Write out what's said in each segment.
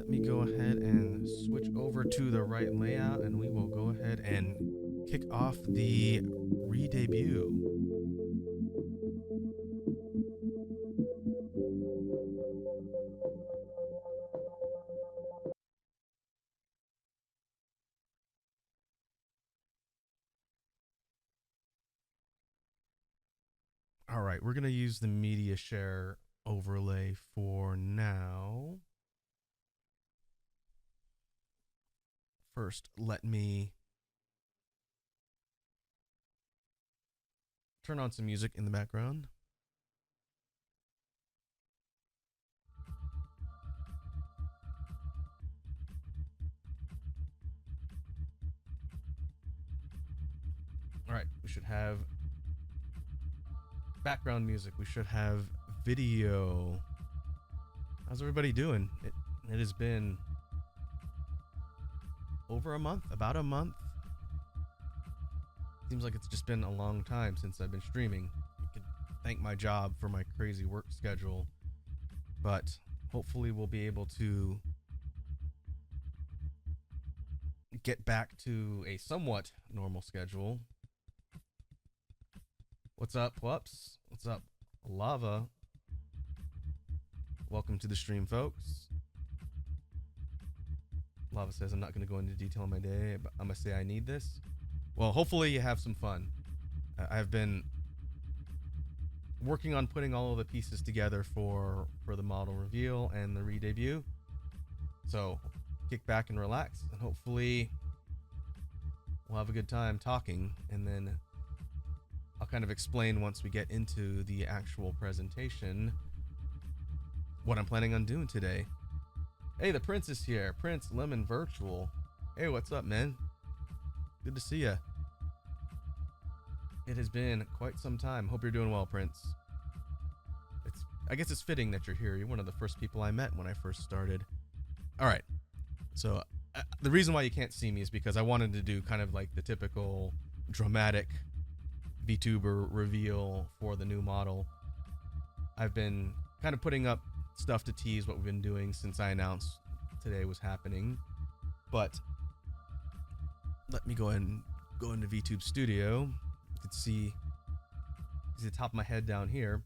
let me go ahead and switch over to the right layout, and we will go ahead and kick off the re-debut. All right, we're going to use the media share overlay for now. First, let me turn on some music in the background. All right, we should have background music. We should have video. How's everybody doing? It has been over a month, about a month. Seems like it's just been a long time since I've been streaming. I could thank my job for my crazy work schedule, but hopefully we'll be able to get back to a somewhat normal schedule. What's up, Whoops? What's up, Lava? Welcome to the stream, folks. Lava says, I'm not going to go into detail on my day, but I'm going to say I need this. Well, hopefully you have some fun. I've been working on putting all of the pieces together for the model reveal and the re-debut. So kick back and relax, and hopefully we'll have a good time talking, and then I'll kind of explain once we get into the actual presentation what I'm planning on doing today. Hey, the Prince is here. Prince Lemon Virtual. Hey, what's up, man? Good to see ya. It has been quite some time. Hope you're doing well, Prince. I guess it's fitting that you're here. You're one of the first people I met when I first started. All right. So the reason why you can't see me is because I wanted to do kind of like the typical dramatic Vtuber reveal for the new model. I've been kind of putting up stuff to tease what we've been doing since I announced today was happening. But let me go ahead and go into VTube Studio. You can see the top of my head down here.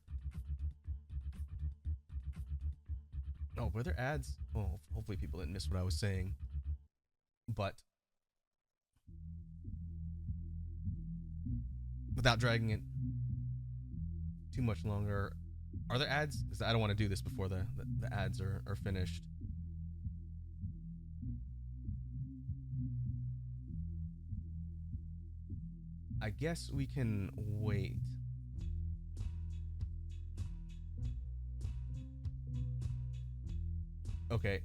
Oh, were there ads? Oh, hopefully people didn't miss what I was saying. But without dragging it too much longer, are there ads? Because I don't want to do this before the ads are finished. I guess we can wait. Okay.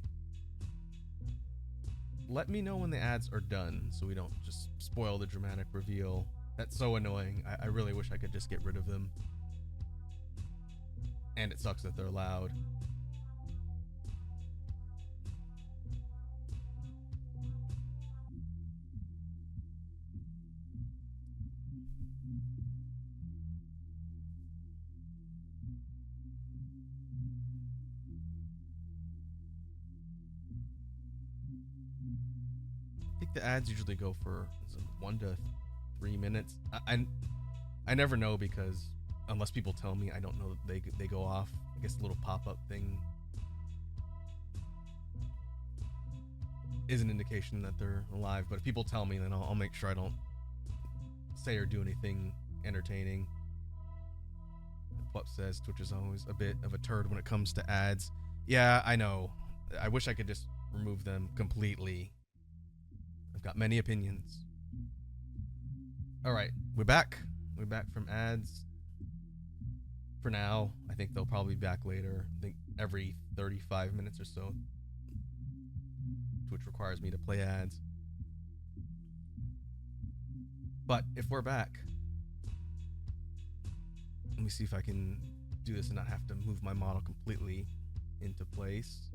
Let me know when the ads are done so we don't just spoil the dramatic reveal. That's so annoying. I really wish I could just get rid of them. And it sucks that they're loud. I think the ads usually go for 1 to 3 minutes. I never know, because unless people tell me, I don't know that they go off. I guess the little pop-up thing is an indication that they're live, but if people tell me, then I'll make sure I don't say or do anything entertaining. Pup says Twitch is always a bit of a turd when it comes to ads. Yeah, I know. I wish I could just remove them completely. I've got many opinions. All right, we're back. We're back from ads. For now, I think they'll probably be back later. I think every 35 minutes or so. Twitch requires me to play ads. But if we're back, let me see if I can do this and not have to move my model completely into place.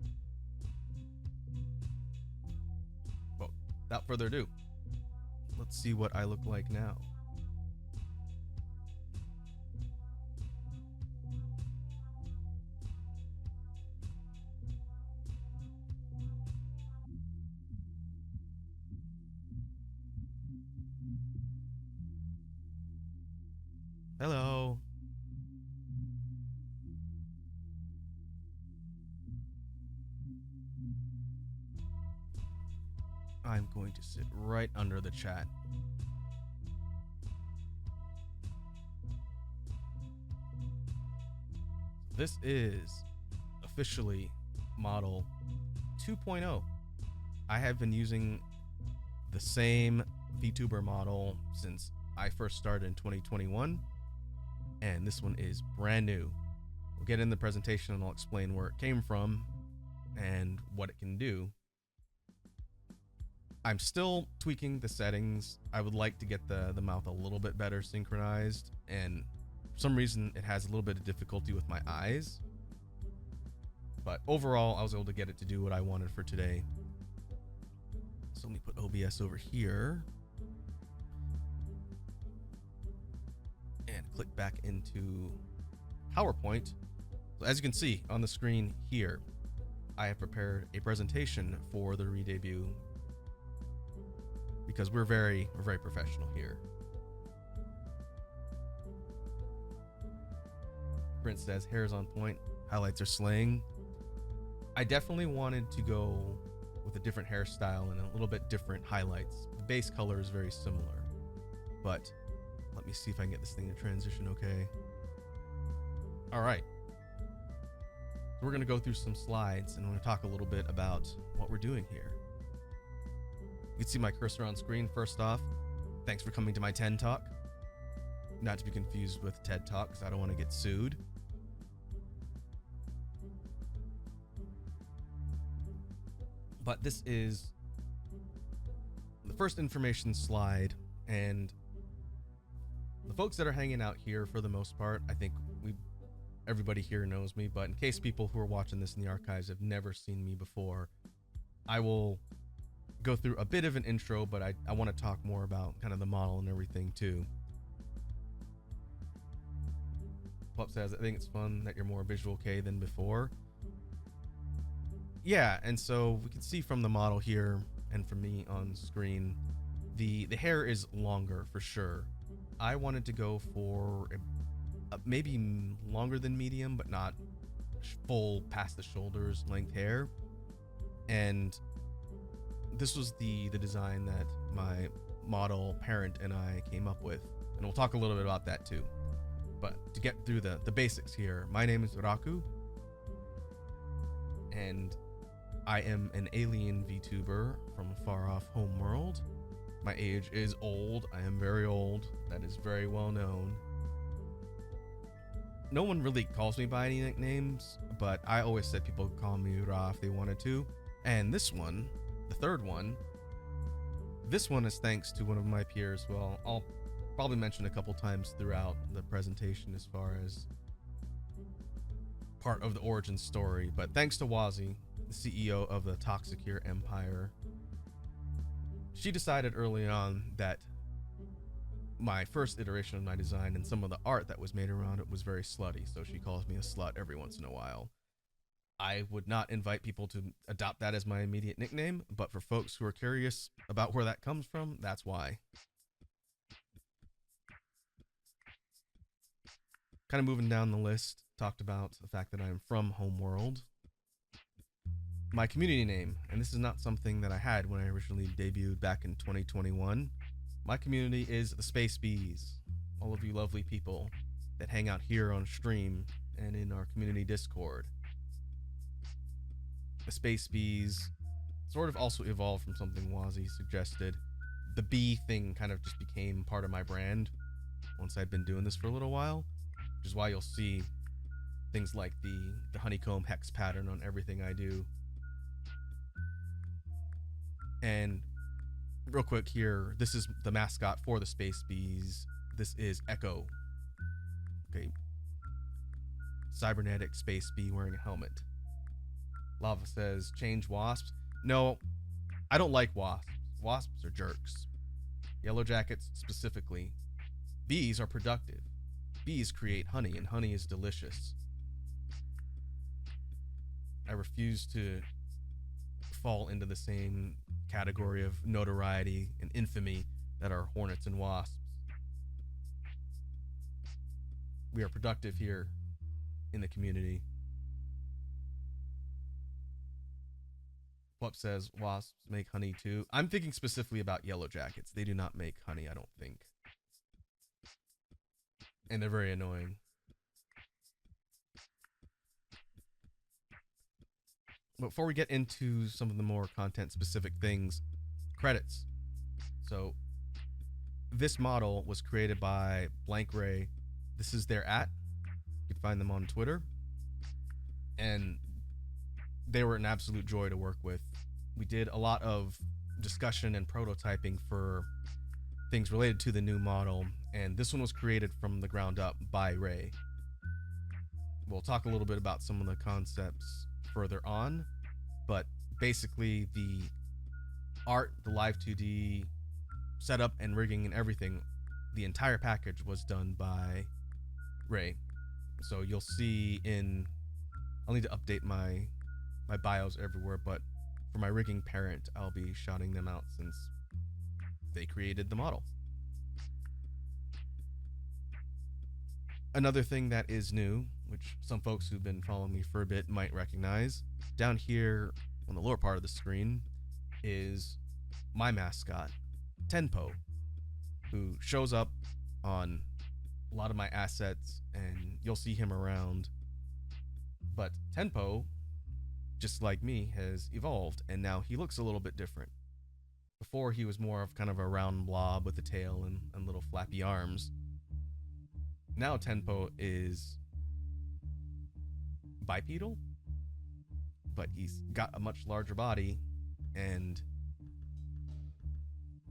Well, without further ado, let's see what I look like now. Hello. I'm going to sit right under the chat. This is officially model 2.0. I have been using the same Vtuber model since I first started in 2021, and this one is brand new. We'll get in the presentation and I'll explain where it came from and what it can do. I'm still tweaking the settings. I would like to get the mouth a little bit better synchronized, and for some reason it has a little bit of difficulty with my eyes. But overall, I was able to get it to do what I wanted for today. So let me put OBS over here and click back into PowerPoint. So as you can see on the screen here, I have prepared a presentation for the Redebut because we're very professional here. Print says hair's on point, highlights are slaying. I definitely wanted to go with a different hairstyle and a little bit different highlights. The base color is very similar, but let me see if I can get this thing to transition okay. All right. So we're going to go through some slides and I'm going to talk a little bit about what we're doing here. You can see my cursor on screen. First off, thanks for coming to my TED Talk. Not to be confused with TED Talk because I don't want to get sued. But this is the first information slide, and the folks that are hanging out here for the most part, I think everybody here knows me, but in case people who are watching this in the archives have never seen me before, I will go through a bit of an intro, but I want to talk more about kind of the model and everything too. Pup says, I think it's fun that you're more visual K than before. Yeah, and so we can see from the model here and from me on screen, the hair is longer for sure. I wanted to go for a maybe longer than medium, but not full past the shoulders length hair. And this was the design that my model parent and I came up with, and we'll talk a little bit about that too. But to get through the basics here, my name is Raku, and I am an alien VTuber from a far off homeworld. My age is old. I am very old. That is very well known. No one really calls me by any nicknames, but I always said people could call me Ra if they wanted to. And this one, the third one, this one is thanks to one of my peers. Well, I'll probably mention a couple times throughout the presentation as far as part of the origin story, but thanks to Wazi, the CEO of the Toxicure Empire, she decided early on that my first iteration of my design and some of the art that was made around it was very slutty, so she calls me a slut every once in a while. I would not invite people to adopt that as my immediate nickname, but for folks who are curious about where that comes from, that's why. Kind of moving down the list, talked about the fact that I am from Homeworld. My community name, and this is not something that I had when I originally debuted back in 2021. My community is the Space Bees, all of you lovely people that hang out here on stream and in our community Discord. The Space Bees sort of also evolved from something Wazi suggested. The bee thing kind of just became part of my brand once I'd been doing this for a little while, which is why you'll see things like the honeycomb hex pattern on everything I do. And real quick here, this is the mascot for the Space Bees. This is Echo. Okay. Cybernetic space bee wearing a helmet. Lava says, change wasps. No, I don't like wasps. Wasps are jerks. Yellow jackets specifically. Bees are productive. Bees create honey, and honey is delicious. I refuse to fall into the same category of notoriety and infamy that are hornets and wasps. we are productive here in the community. Pup says wasps make honey too. I'm thinking specifically about yellow jackets. They do not make honey, I don't think. And they're very annoying. But before we get into some of the more content specific things, credits. So this model was created by Blank Ray. This is their @ you can find them on Twitter, and they were an absolute joy to work with. We did a lot of discussion and prototyping for things related to the new model, and this one was created from the ground up by Ray. We'll talk a little bit about some of the concepts further on, but basically the art, the live 2D setup and rigging and everything, the entire package was done by Ray. So you'll see I'll need to update my bios everywhere, but for my rigging parent, I'll be shouting them out since they created the model. Another thing that is new, which some folks who've been following me for a bit might recognize, down here on the lower part of the screen is my mascot, Tenpo, who shows up on a lot of my assets, and you'll see him around. But Tenpo, just like me, has evolved, and now he looks a little bit different. Before, he was more of kind of a round blob with a tail and little flappy arms. Now Tenpo is bipedal, but he's got a much larger body and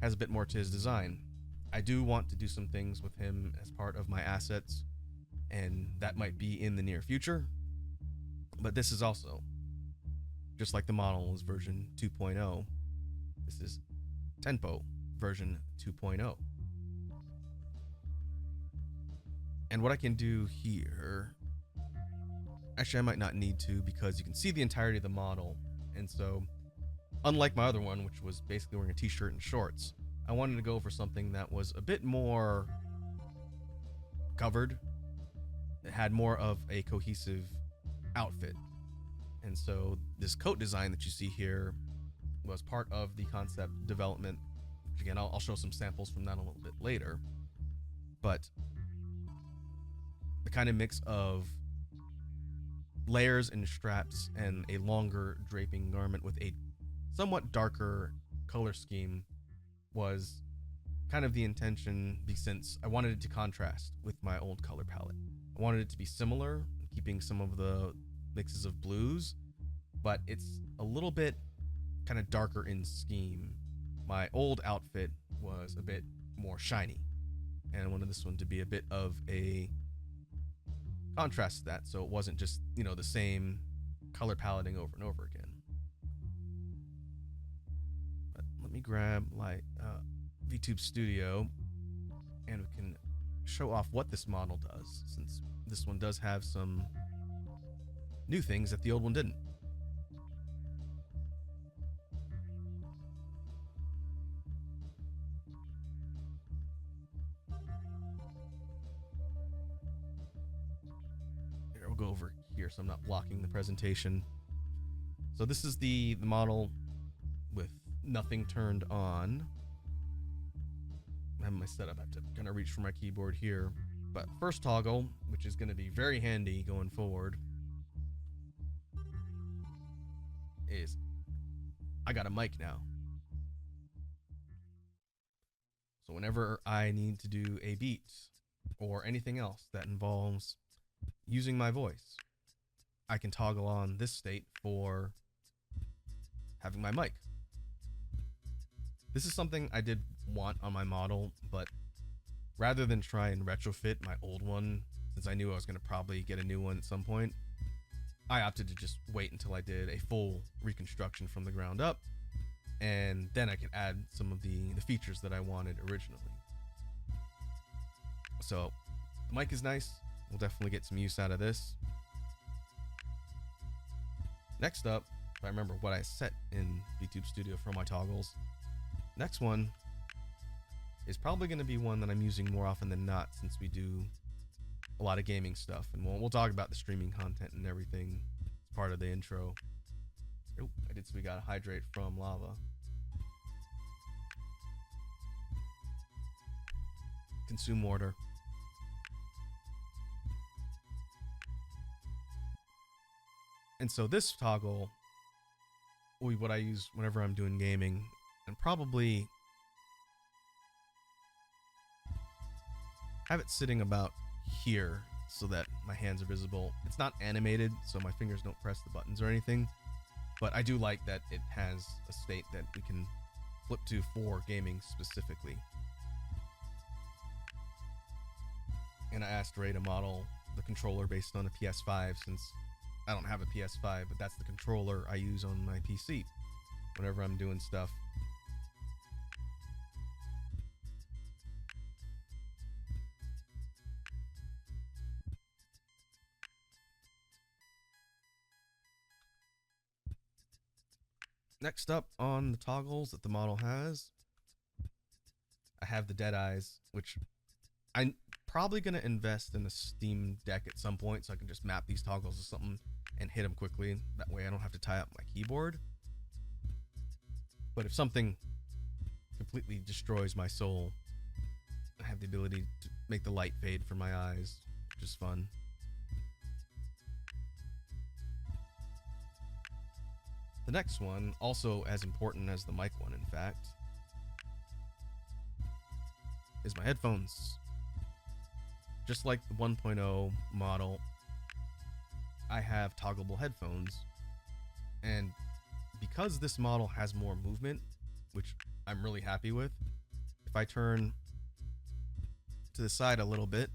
has a bit more to his design. I do want to do some things with him as part of my assets, and that might be in the near future. But this is also, just like the model is version 2.0, this is Tenpo version 2.0. And what I can do here, actually I might not need to, because you can see the entirety of the model. And so, unlike my other one, which was basically wearing a t-shirt and shorts, I wanted to go for something that was a bit more covered. It had more of a cohesive outfit. And so this coat design that you see here was part of the concept development. Which again, I'll show some samples from that a little bit later. But the kind of mix of layers and straps and a longer draping garment with a somewhat darker color scheme was kind of the intention, since I wanted it to contrast with my old color palette. I wanted it to be similar, keeping some of the mixes of blues, but it's a little bit kind of darker in scheme. My old outfit was a bit more shiny, and I wanted this one to be a bit of a contrast to that, so it wasn't just, the same color paletting over and over again. But let me grab VTube Studio, and we can show off what this model does, since this one does have some new things that the old one didn't. Here, we'll go over here so I'm not blocking the presentation. So this is the model with nothing turned on. I have my setup. I have to kind of reach for my keyboard here. But first toggle, which is going to be very handy going forward, is I got a mic now. So whenever I need to do a beat or anything else that involves using my voice, I can toggle on this state for having my mic. This is something I did want on my model, but rather than try and retrofit my old one, since I knew I was going to probably get a new one at some point, I opted to just wait until I did a full reconstruction from the ground up, and then I could add some of the features that I wanted originally. So the mic is nice. We'll definitely get some use out of this. Next up, if I remember what I set in VTube Studio for my toggles, next one is probably going to be one that I'm using more often than not, since we do a lot of gaming stuff, and we'll talk about the streaming content and everything. It's part of the intro. Oh, I did. So we got to hydrate from lava. Consume water. And so this toggle, what I use whenever I'm doing gaming, and probably have it sitting about here so that my hands are visible. It's not animated, so my fingers don't press the buttons or anything, but I do like that it has a state that we can flip to for gaming specifically. And I asked Ray to model the controller based on a PS5, since I don't have a PS5, but that's the controller I use on my PC whenever I'm doing stuff. Next up on the toggles that the model has, I have the dead eyes, which I'm probably going to invest in a Steam Deck at some point so I can just map these toggles to something and hit them quickly. That way I don't have to tie up my keyboard. But if something completely destroys my soul, I have the ability to make the light fade from my eyes, which is fun. The next one, also as important as the mic one in fact, is my headphones. Just like the 1.0 model, I have toggleable headphones, and because this model has more movement, which I'm really happy with, if I turn to the side a little bit,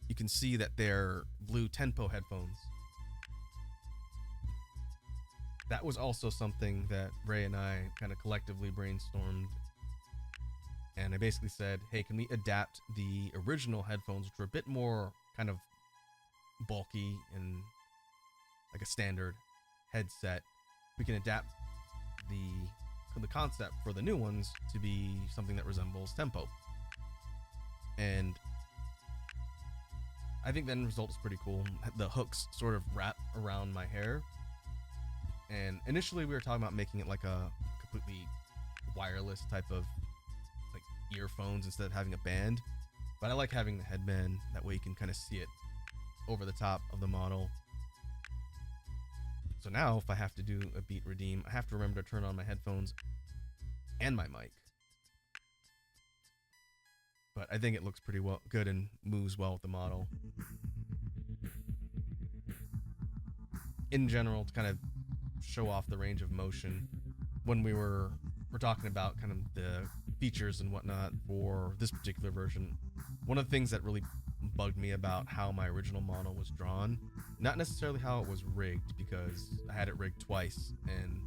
you can see that they're blue tempo headphones. That was also something that Ray and I kind of collectively brainstormed, and I basically said, hey, can we adapt the original headphones, which were a bit more kind of bulky and like a standard headset? We can adapt the concept for the new ones to be something that resembles tempo. And I think the end result is pretty cool. The hooks sort of wrap around my hair. And initially we were talking about making it like a completely wireless type of like earphones instead of having a band. But I like having the headband. That way you can kind of see it over the top of the model. So now if I have to do a beat redeem, I have to remember to turn on my headphones and my mic. But I think it looks pretty well good and moves well with the model. In general, to kind of show off the range of motion, when we're talking about kind of the features and whatnot for this particular version, one of the things that really bugged me about how my original model was drawn, not necessarily how it was rigged, because I had it rigged twice, and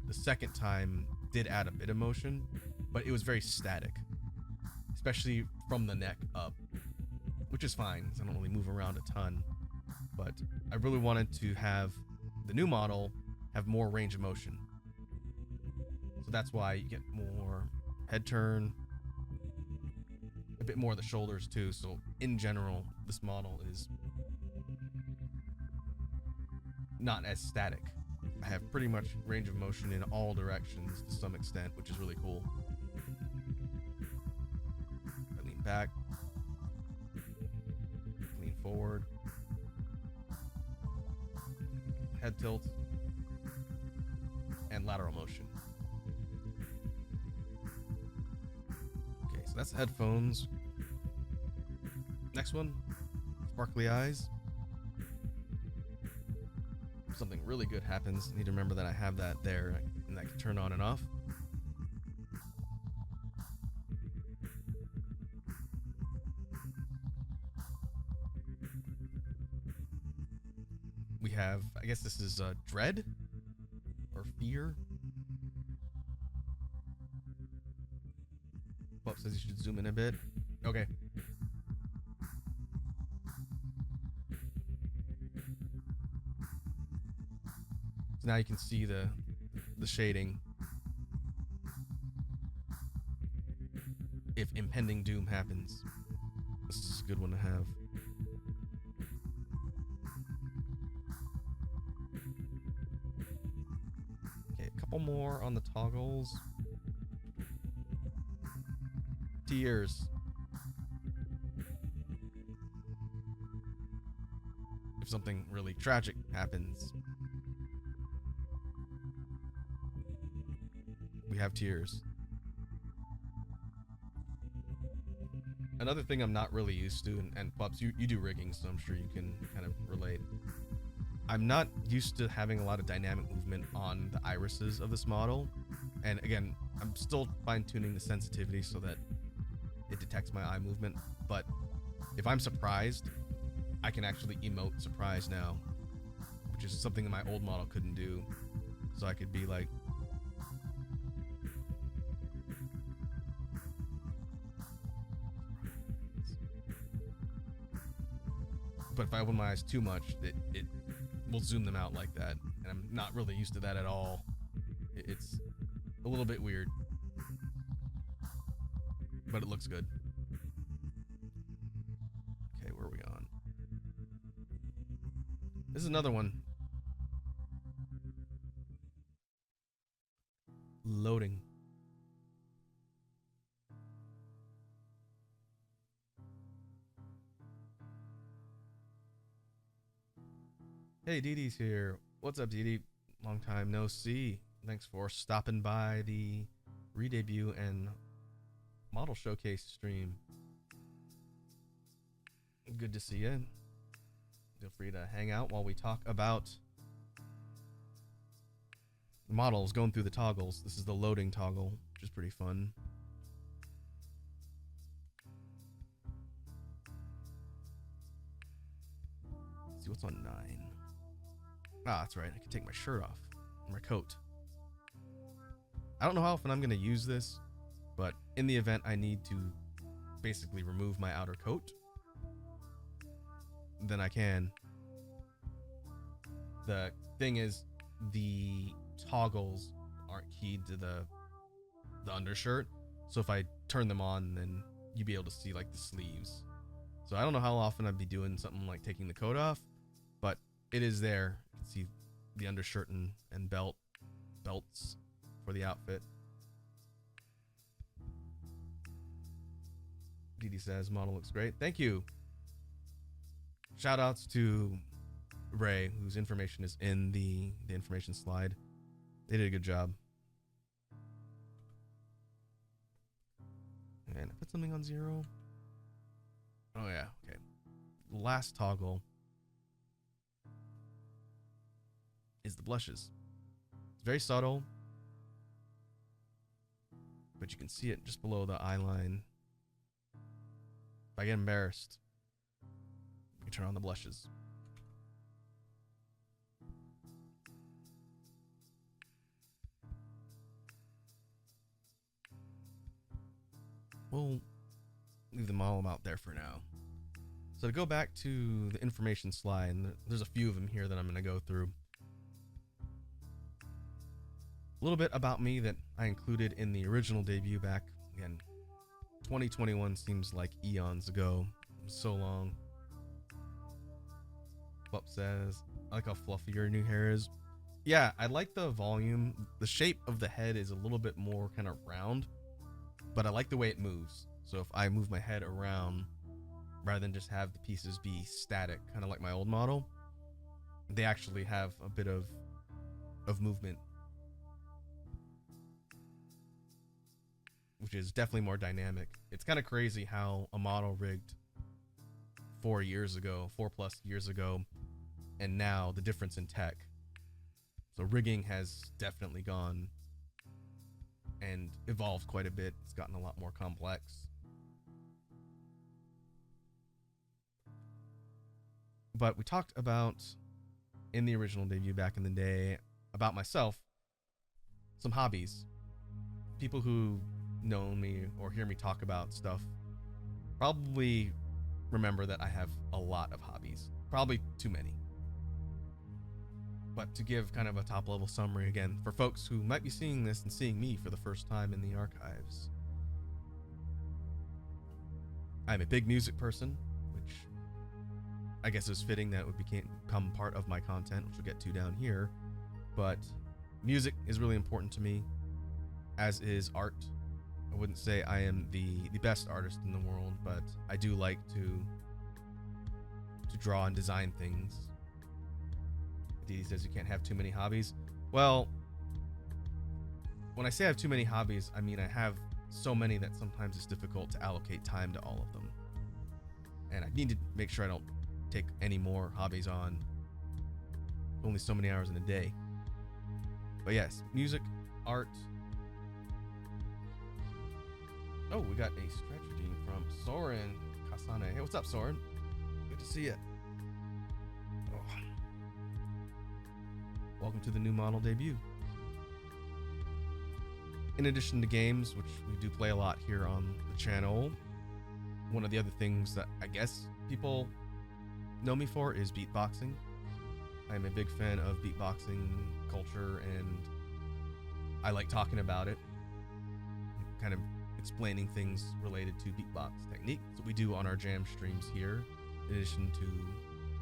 the second time did add a bit of motion, but it was very static, especially from the neck up, which is fine because I don't really move around a ton. But I really wanted to have the new model have more range of motion, so that's why you get more head turn, a bit more of the shoulders too. So in general, this model is not as static. I have pretty much range of motion in all directions to some extent, which is really cool. I lean back, lean forward, head tilt, and lateral motion. Okay, so that's the headphones. Next one, sparkly eyes. If something really good happens, I need to remember that I have that there, and that can turn on and off. We have, I guess this is dread or fear. Bob says you should zoom in a bit. Okay. So now you can see the shading. If impending doom happens, this is a good one to have. Couple more on the toggles. Tears. If something really tragic happens, we have tears. Another thing I'm not really used to, and Pups, you do rigging, so I'm sure you can kind of relate. I'm not used to having a lot of dynamic movement on the irises of this model. And again, I'm still fine-tuning the sensitivity so that it detects my eye movement. But if I'm surprised, I can actually emote surprise now, which is something that my old model couldn't do. So I could be like, but if I open my eyes too much, it will zoom them out like that. And I'm not really used to that at all. It's a little bit weird, but it looks good. Okay, where are we on? This is another one. Loading. Hey, Dee Dee's here. What's up, Dee Dee? Long time no see. Thanks for stopping by the Redebut and model showcase stream. Good to see you. Feel free to hang out while we talk about models going through the toggles. This is the loading toggle, which is pretty fun. Let's see what's on 9. Ah, that's right. I can take my shirt off. My coat. I don't know how often I'm going to use this, but in the event I need to basically remove my outer coat, then I can. The thing is, the toggles aren't keyed to the undershirt, so if I turn them on, then you'd be able to see like the sleeves. So I don't know how often I'd be doing something like taking the coat off, but it is there. You can see the undershirt and belts for the outfit. Dee Dee says model looks great. Thank you. Shout outs to Ray, whose information is in the information slide. They did a good job. And I put something on 0. Oh yeah, okay. Last toggle is the blushes. It's very subtle, but you can see it just below the eye line. If I get embarrassed, you can turn on the blushes. We'll leave them all out there for now. So to go back to the information slide, and there's a few of them here that I'm going to go through. A little bit about me that I included in the original debut back, again, 2021 seems like eons ago. So long. Bup says, I like how fluffy your new hair is. Yeah, I like the volume. The shape of the head is a little bit more kind of round, but I like the way it moves. So if I move my head around, rather than just have the pieces be static, kind of like my old model, they actually have a bit of movement, which is definitely more dynamic. It's kind of crazy how a model rigged 4 plus years ago, and now the difference in tech. So rigging has definitely gone and evolved quite a bit. It's gotten a lot more complex. But we talked about, in the original debut back in the day, about myself, some hobbies. People who know me or hear me talk about stuff probably remember that I have a lot of hobbies. Probably too many. But to give kind of a top level summary again, for folks who might be seeing this and seeing me for the first time in the archives, I'm a big music person, which I guess is fitting that it would become part of my content, which we'll get to down here. But Music is really important to me, as is art. I wouldn't say I am the best artist in the world, but I do like to draw and design things. Dee says you can't have too many hobbies. Well, when I say I have too many hobbies, I mean I have so many that sometimes it's difficult to allocate time to all of them. And I need to make sure I don't take any more hobbies on. Only so many hours in a day. But yes, music, art. Oh, we got a stretch redeem from Soren Kasane. Hey, what's up, Soren? Good to see you. Oh. Welcome to the new model debut. In addition to games, which we do play a lot here on the channel, one of the other things that I guess people know me for is beatboxing. I'm a big fan of beatboxing culture, and I like talking about it, kind of explaining things related to beatbox technique. So we do on our jam streams here, in addition to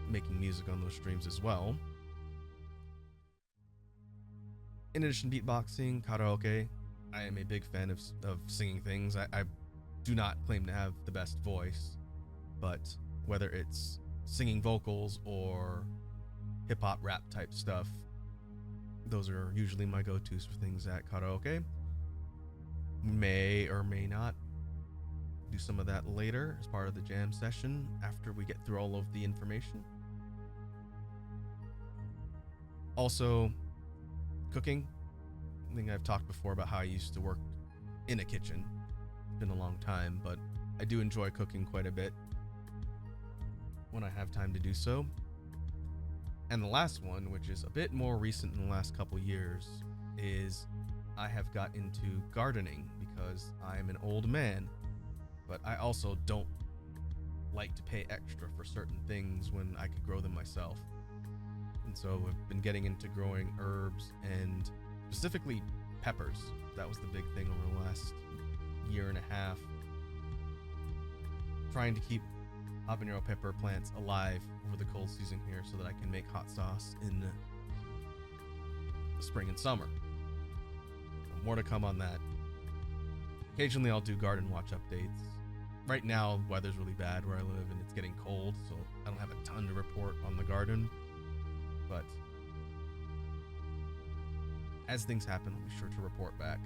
making music on those streams as well. In addition to beatboxing, karaoke, I am a big fan of singing things. I do not claim to have the best voice, but whether it's singing vocals or hip-hop rap type stuff, those are usually my go-tos for things at karaoke. May or may not do some of that later as part of the jam session after we get through all of the information. Also, cooking. I think I've talked before about how I used to work in a kitchen. It's been a long time, but I do enjoy cooking quite a bit when I have time to do so. And the last one, which is a bit more recent in the last couple years, is I have got into gardening because I'm an old man, but I also don't like to pay extra for certain things when I could grow them myself. And so I've been getting into growing herbs and specifically peppers. That was the big thing over the last year and a half. Trying to keep habanero pepper plants alive over the cold season here so that I can make hot sauce in the spring and summer. More to come on that. Occasionally I'll do garden watch updates. Right now, weather's really bad where I live and it's getting cold, so I don't have a ton to report on the garden. But as things happen, I'll be sure to report back.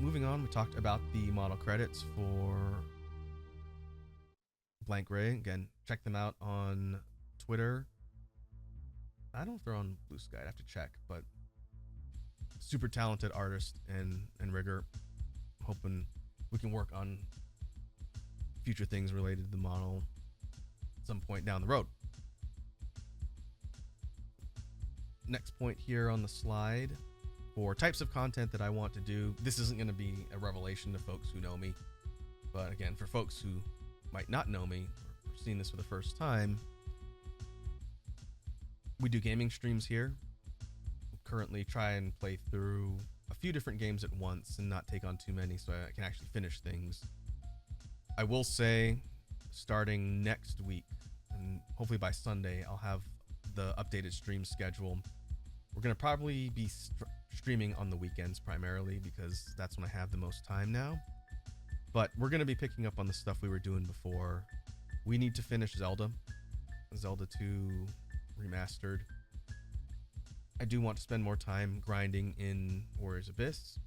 Moving on, we talked about the model credits for Blank Ray. Again, check them out on Twitter. I don't know if they're on Blue Sky. I have to check, but super talented artist and rigger. Hoping we can work on future things related to the model at some point down the road. Next point here on the slide. For types of content that I want to do, this isn't going to be a revelation to folks who know me. But again, for folks who might not know me or seeing this for the first time, we do gaming streams here. We currently try and play through a few different games at once and not take on too many so I can actually finish things. I will say, starting next week, and hopefully by Sunday, I'll have the updated stream schedule. We're going to probably be streaming on the weekends primarily because that's when I have the most time now. But we're going to be picking up on the stuff we were doing before. We need to finish Zelda 2 Remastered. I do want to spend more time grinding in Warriors Abyss.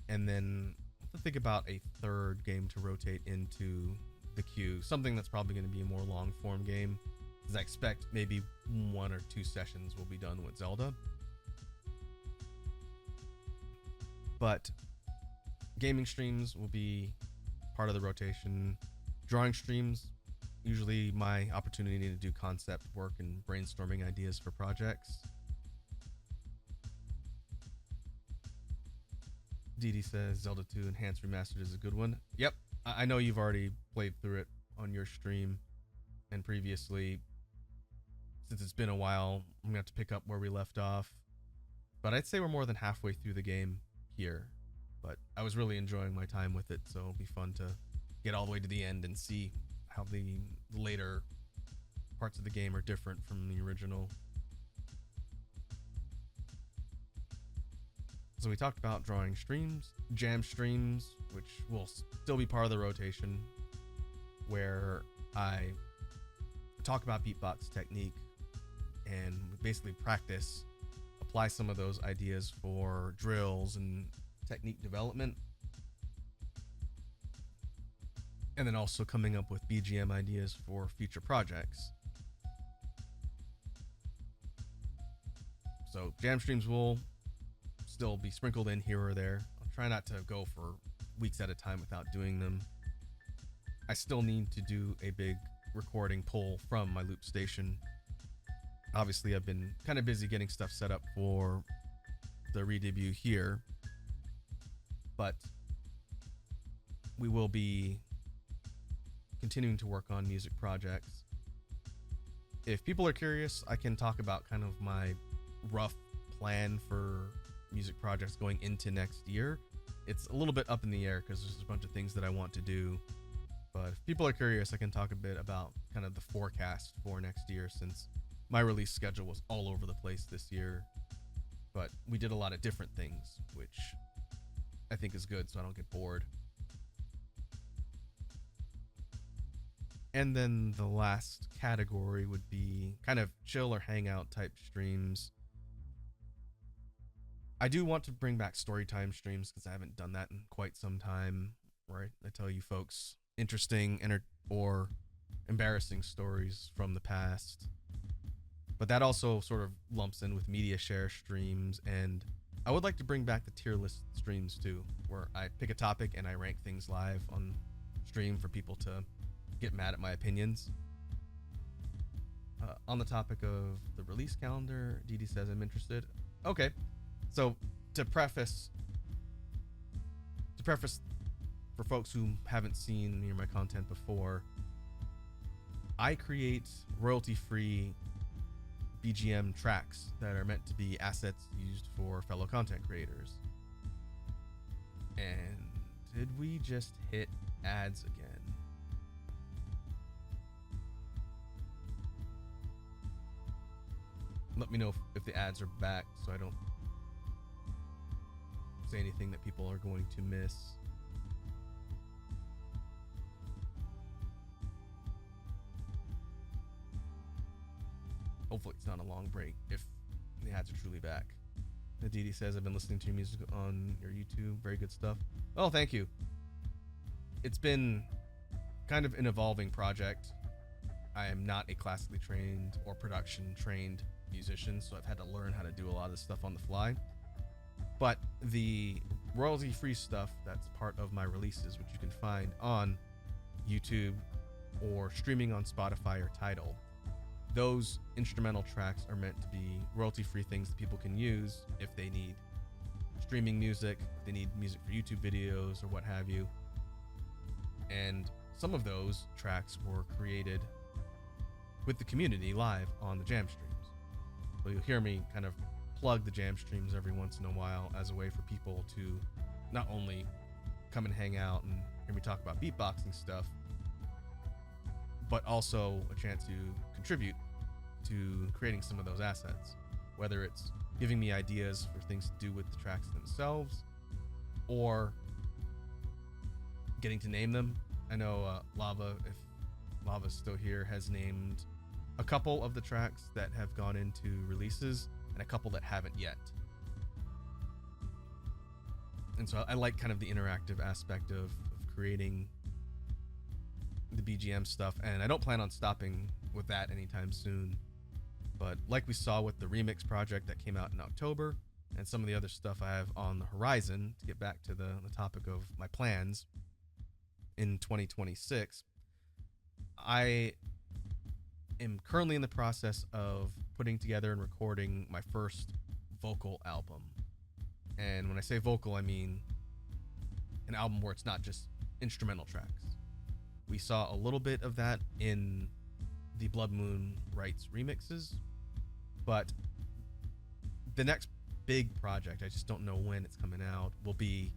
And then to think about a third game to rotate into the queue. Something that's probably going to be a more long form game. Because I expect maybe 1 or 2 sessions will be done with Zelda. But gaming streams will be part of the rotation. Drawing streams, usually my opportunity to do concept work and brainstorming ideas for projects. Dee says Zelda 2 Enhanced Remastered is a good one. Yep, I know you've already played through it on your stream and previously. Since it's been a while, I'm going to have to pick up where we left off. But I'd say we're more than halfway through the game here. But I was really enjoying my time with it, so it'll be fun to get all the way to the end and see how the later parts of the game are different from the original. So we talked about drawing streams, jam streams, which will still be part of the rotation, where I talk about beatbox technique and basically practice, apply some of those ideas for drills and technique development. And then also coming up with BGM ideas for future projects. So jam streams will still be sprinkled in here or there. I'll try not to go for weeks at a time without doing them. I still need to do a big recording pull from my loop station. Obviously, I've been kind of busy getting stuff set up for the Redebut here, but we will be continuing to work on music projects. If people are curious, I can talk about kind of my rough plan for music projects going into next year. It's a little bit up in the air because there's a bunch of things that I want to do. But if people are curious, I can talk a bit about kind of the forecast for next year, since my release schedule was all over the place this year. But we did a lot of different things, which I think is good so I don't get bored. And then the last category would be kind of chill or hangout type streams. I do want to bring back storytime streams because I haven't done that in quite some time, where I tell you folks interesting or embarrassing stories from the past. But that also sort of lumps in with media share streams, and I would like to bring back the tier list streams too, where I pick a topic and I rank things live on stream for people to get mad at my opinions. On the topic of the release calendar, Didi says I'm interested. Okay, so to preface for folks who haven't seen me or my content before, I create royalty-free BGM tracks that are meant to be assets used for fellow content creators. And did we just hit ads again? Let me know if the ads are back so I don't say anything that people are going to miss. Hopefully it's not a long break if the ads are truly back. Aditi says, I've been listening to your music on your YouTube. Very good stuff. Oh, thank you. It's been kind of an evolving project. I am not a classically trained or production trained musician, so I've had to learn how to do a lot of this stuff on the fly. But the royalty-free stuff that's part of my releases, which you can find on YouTube or streaming on Spotify or Tidal, those instrumental tracks are meant to be royalty-free things that people can use if they need streaming music, if they need music for YouTube videos or what have you. And some of those tracks were created with the community live on the jam streams. So you'll hear me kind of plug the jam streams every once in a while as a way for people to not only come and hang out and hear me talk about beatboxing stuff, but also a chance to contribute to creating some of those assets, whether it's giving me ideas for things to do with the tracks themselves or getting to name them. I know Lava, if Lava's still here, has named a couple of the tracks that have gone into releases and a couple that haven't yet. And so I like kind of the interactive aspect of creating the BGM stuff, and I don't plan on stopping with that anytime soon. But like we saw with the remix project that came out in October and some of the other stuff I have on the horizon, to get back to the topic of my plans in 2026, I am currently in the process of putting together and recording my first vocal album. And when I say vocal, I mean an album where it's not just instrumental tracks. We saw a little bit of that in the Blood Moon Rights remixes, but the next big project, I just don't know when it's coming out, will be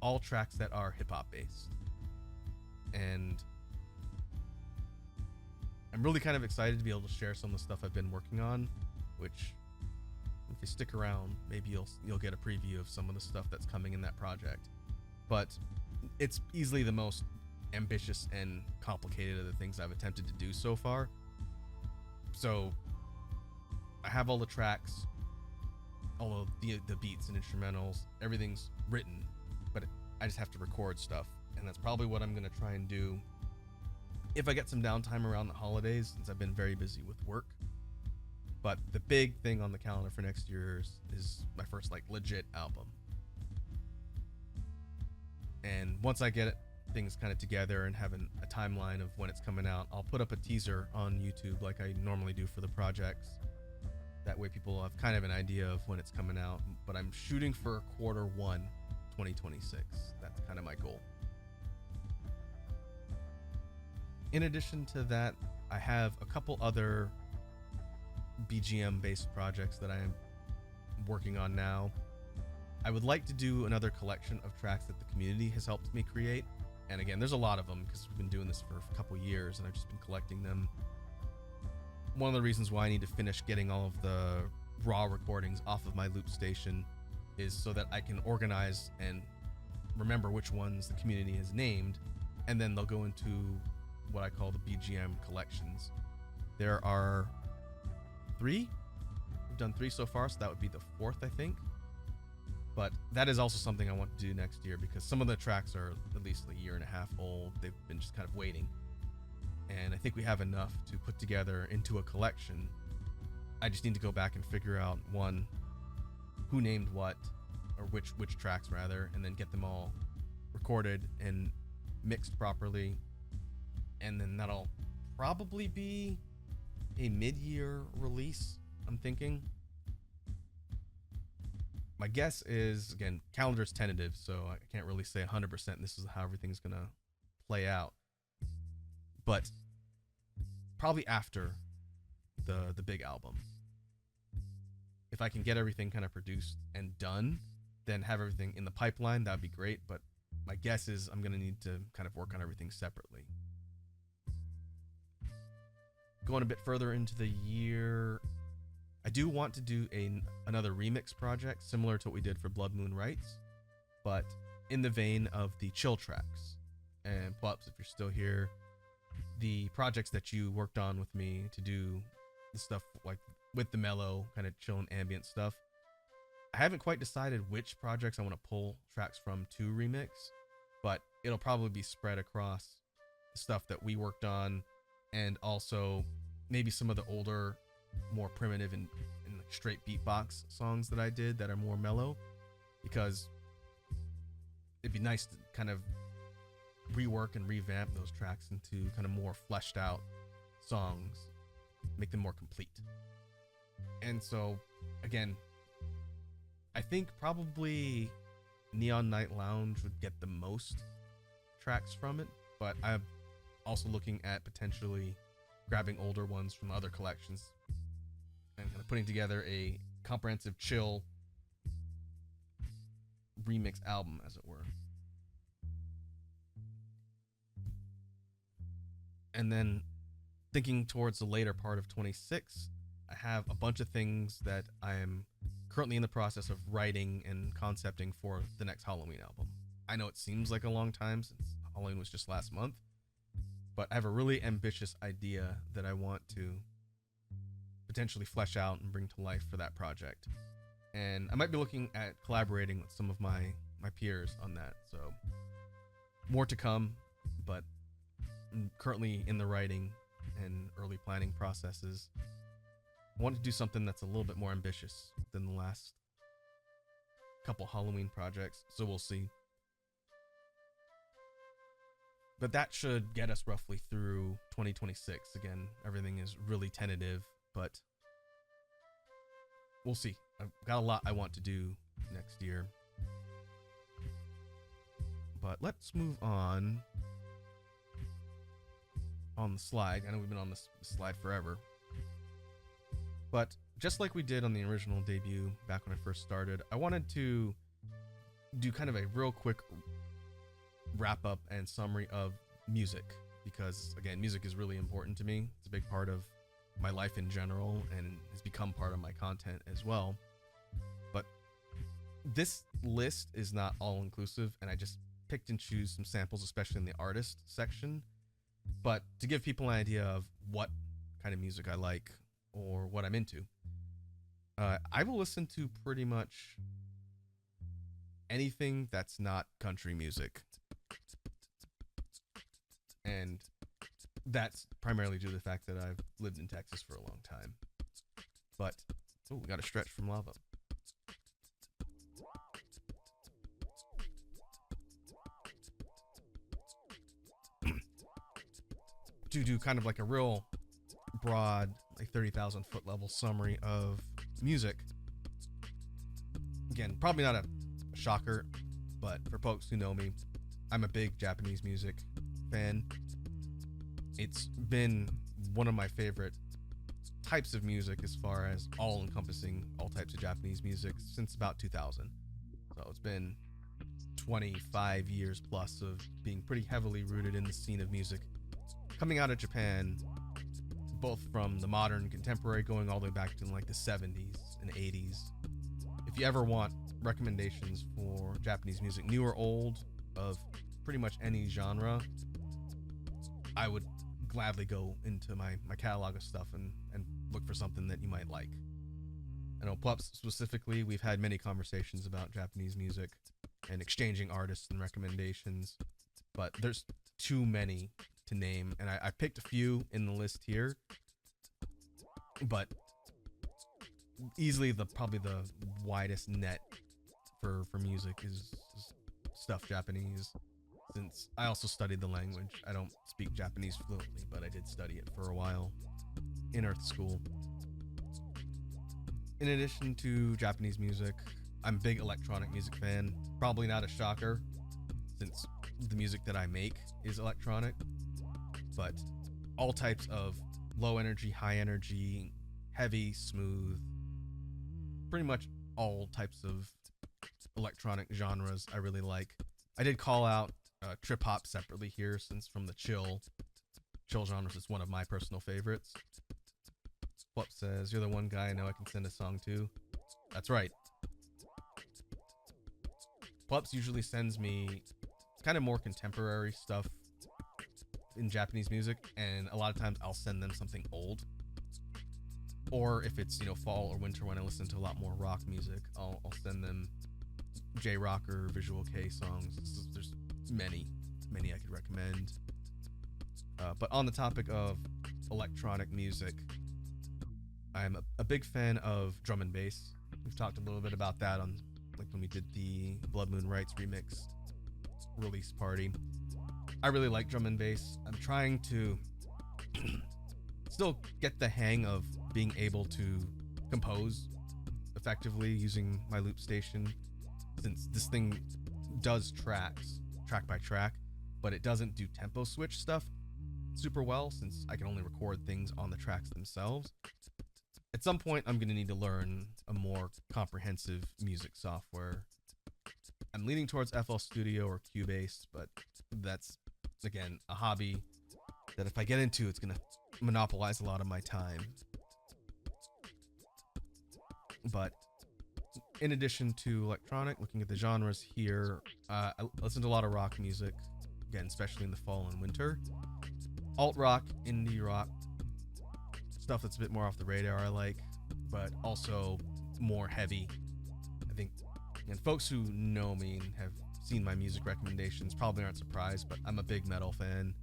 all tracks that are hip-hop based. And I'm really kind of excited to be able to share some of the stuff I've been working on, which if you stick around, maybe you'll get a preview of some of the stuff that's coming in that project. But it's easily the most ambitious and complicated of the things I've attempted to do so far. So I have all the tracks, all of the beats and instrumentals, everything's written, but I just have to record stuff, and that's probably what I'm going to try and do if I get some downtime around the holidays, since I've been very busy with work. But the big thing on the calendar for next year is my first like legit album. And once I get things kind of together and have a timeline of when it's coming out, I'll put up a teaser on YouTube like I normally do for the projects. That way people have kind of an idea of when it's coming out. But I'm shooting for Q1 2026. That's kind of my goal. In addition to that, I have a couple other BGM based projects that I am working on now. I would like to do another collection of tracks that the community has helped me create. And again, there's a lot of them because we've been doing this for a couple years and I've just been collecting them. One of the reasons why I need to finish getting all of the raw recordings off of my loop station is so that I can organize and remember which ones the community has named, and then they'll go into what I call the BGM collections. There are 3. We've done 3 so far, so that would be the 4th, I think. But that is also something I want to do next year because some of the tracks are at least a year and a half old. They've been just kind of waiting. And I think we have enough to put together into a collection. I just need to go back and figure out, one, who named what, or which tracks rather, and then get them all recorded and mixed properly. And then that'll probably be a mid-year release, I'm thinking. My guess is, again, calendar's tentative, so I can't really say 100% this is how everything's going to play out. But probably after the big album. If I can get everything kind of produced and done, then have everything in the pipeline, that'd be great. But my guess is I'm going to need to kind of work on everything separately. Going a bit further into the year, I do want to do another remix project similar to what we did for Blood Moon Rights, but in the vein of the chill tracks. And Pups, if you're still here, the projects that you worked on with me to do the stuff like with the mellow kind of chill and ambient stuff, I haven't quite decided which projects I want to pull tracks from to remix, but it'll probably be spread across the stuff that we worked on and also maybe some of the older, more primitive and straight beatbox songs that I did that are more mellow, because it'd be nice to kind of rework and revamp those tracks into kind of more fleshed out songs, make them more complete. And so again, I think probably Neon Night Lounge would get the most tracks from it, but I'm also looking at potentially grabbing older ones from other collections and kind of putting together a comprehensive chill remix album, as it were. And then thinking towards the later part of 26, I have a bunch of things that I am currently in the process of writing and concepting for the next Halloween album. I know it seems like a long time since Halloween was just last month, but I have a really ambitious idea that I want to potentially flesh out and bring to life for that project. And I might be looking at collaborating with some of my peers on that. So more to come, but I'm currently in the writing and early planning processes. I want to do something that's a little bit more ambitious than the last couple Halloween projects, so we'll see. But that should get us roughly through 2026. Again, everything is really tentative, but we'll see. I've got a lot I want to do next year. But let's move on the slide. I know we've been on this slide forever. But just like we did on the original debut back when I first started, I wanted to do kind of a real quick wrap up and summary of music because again, music is really important to me. It's a big part of my life in general and has become part of my content as well. But this list is not all inclusive, and I just picked and choose some samples, especially in the artist section. But to give people an idea of what kind of music I like or what I'm into, I will listen to pretty much anything that's not country music. And that's primarily due to the fact that I've lived in Texas for a long time. But, oh, we got a stretch from lava. To do kind of like a real broad, like 30,000 foot level summary of music. Again, probably not a shocker, but for folks who know me, I'm a big Japanese music fan. It's been one of my favorite types of music as far as all encompassing all types of Japanese music since about 2000. So it's been 25 years plus of being pretty heavily rooted in the scene of music coming out of Japan, both from the modern contemporary going all the way back to like the 70s and 80s. If you ever want recommendations for Japanese music, new or old, of pretty much any genre, I would gladly go into my catalog of stuff and look for something that you might like. I know Plups specifically, we've had many conversations about Japanese music and exchanging artists and recommendations, but there's too many to name, and I picked a few in the list here, but easily probably the widest net for music is stuff Japanese, since I also studied the language. I don't speak Japanese fluently, but I did study it for a while in Earth School. In addition to Japanese music, I'm a big electronic music fan. Probably not a shocker, since the music that I make is electronic, but all types of low energy, high energy, heavy, smooth, pretty much all types of electronic genres I really like. I did call out trip hop separately here, since from the chill genres is one of my personal favorites. Plup says, "You're the one guy I know I can send a song to." That's right. Plups usually sends me kind of more contemporary stuff in Japanese music, and a lot of times I'll send them something old. Or if it's, fall or winter when I listen to a lot more rock music, I'll send them J-Rock or Visual K songs. There's many I could recommend. But on the topic of electronic music, I'm a big fan of drum and bass. We've talked a little bit about that on, like, when we did the Blood Moon Rights remix release party. I really like drum and bass. I'm trying to still get the hang of being able to compose effectively using my loop station, since this thing does tracks track by track, but it doesn't do tempo switch stuff super well, since I can only record things on the tracks themselves. At some point, I'm going to need to learn a more comprehensive music software. I'm leaning towards FL Studio or Cubase, but that's, again, a hobby that if I get into, it's going to monopolize a lot of my time. But in addition to electronic, looking at the genres here, I listen to a lot of rock music, again, especially in the fall and winter. Alt rock, indie rock, stuff that's a bit more off the radar I like, but also more heavy. I think, and folks who know me and have seen my music recommendations probably aren't surprised, but I'm a big metal fan.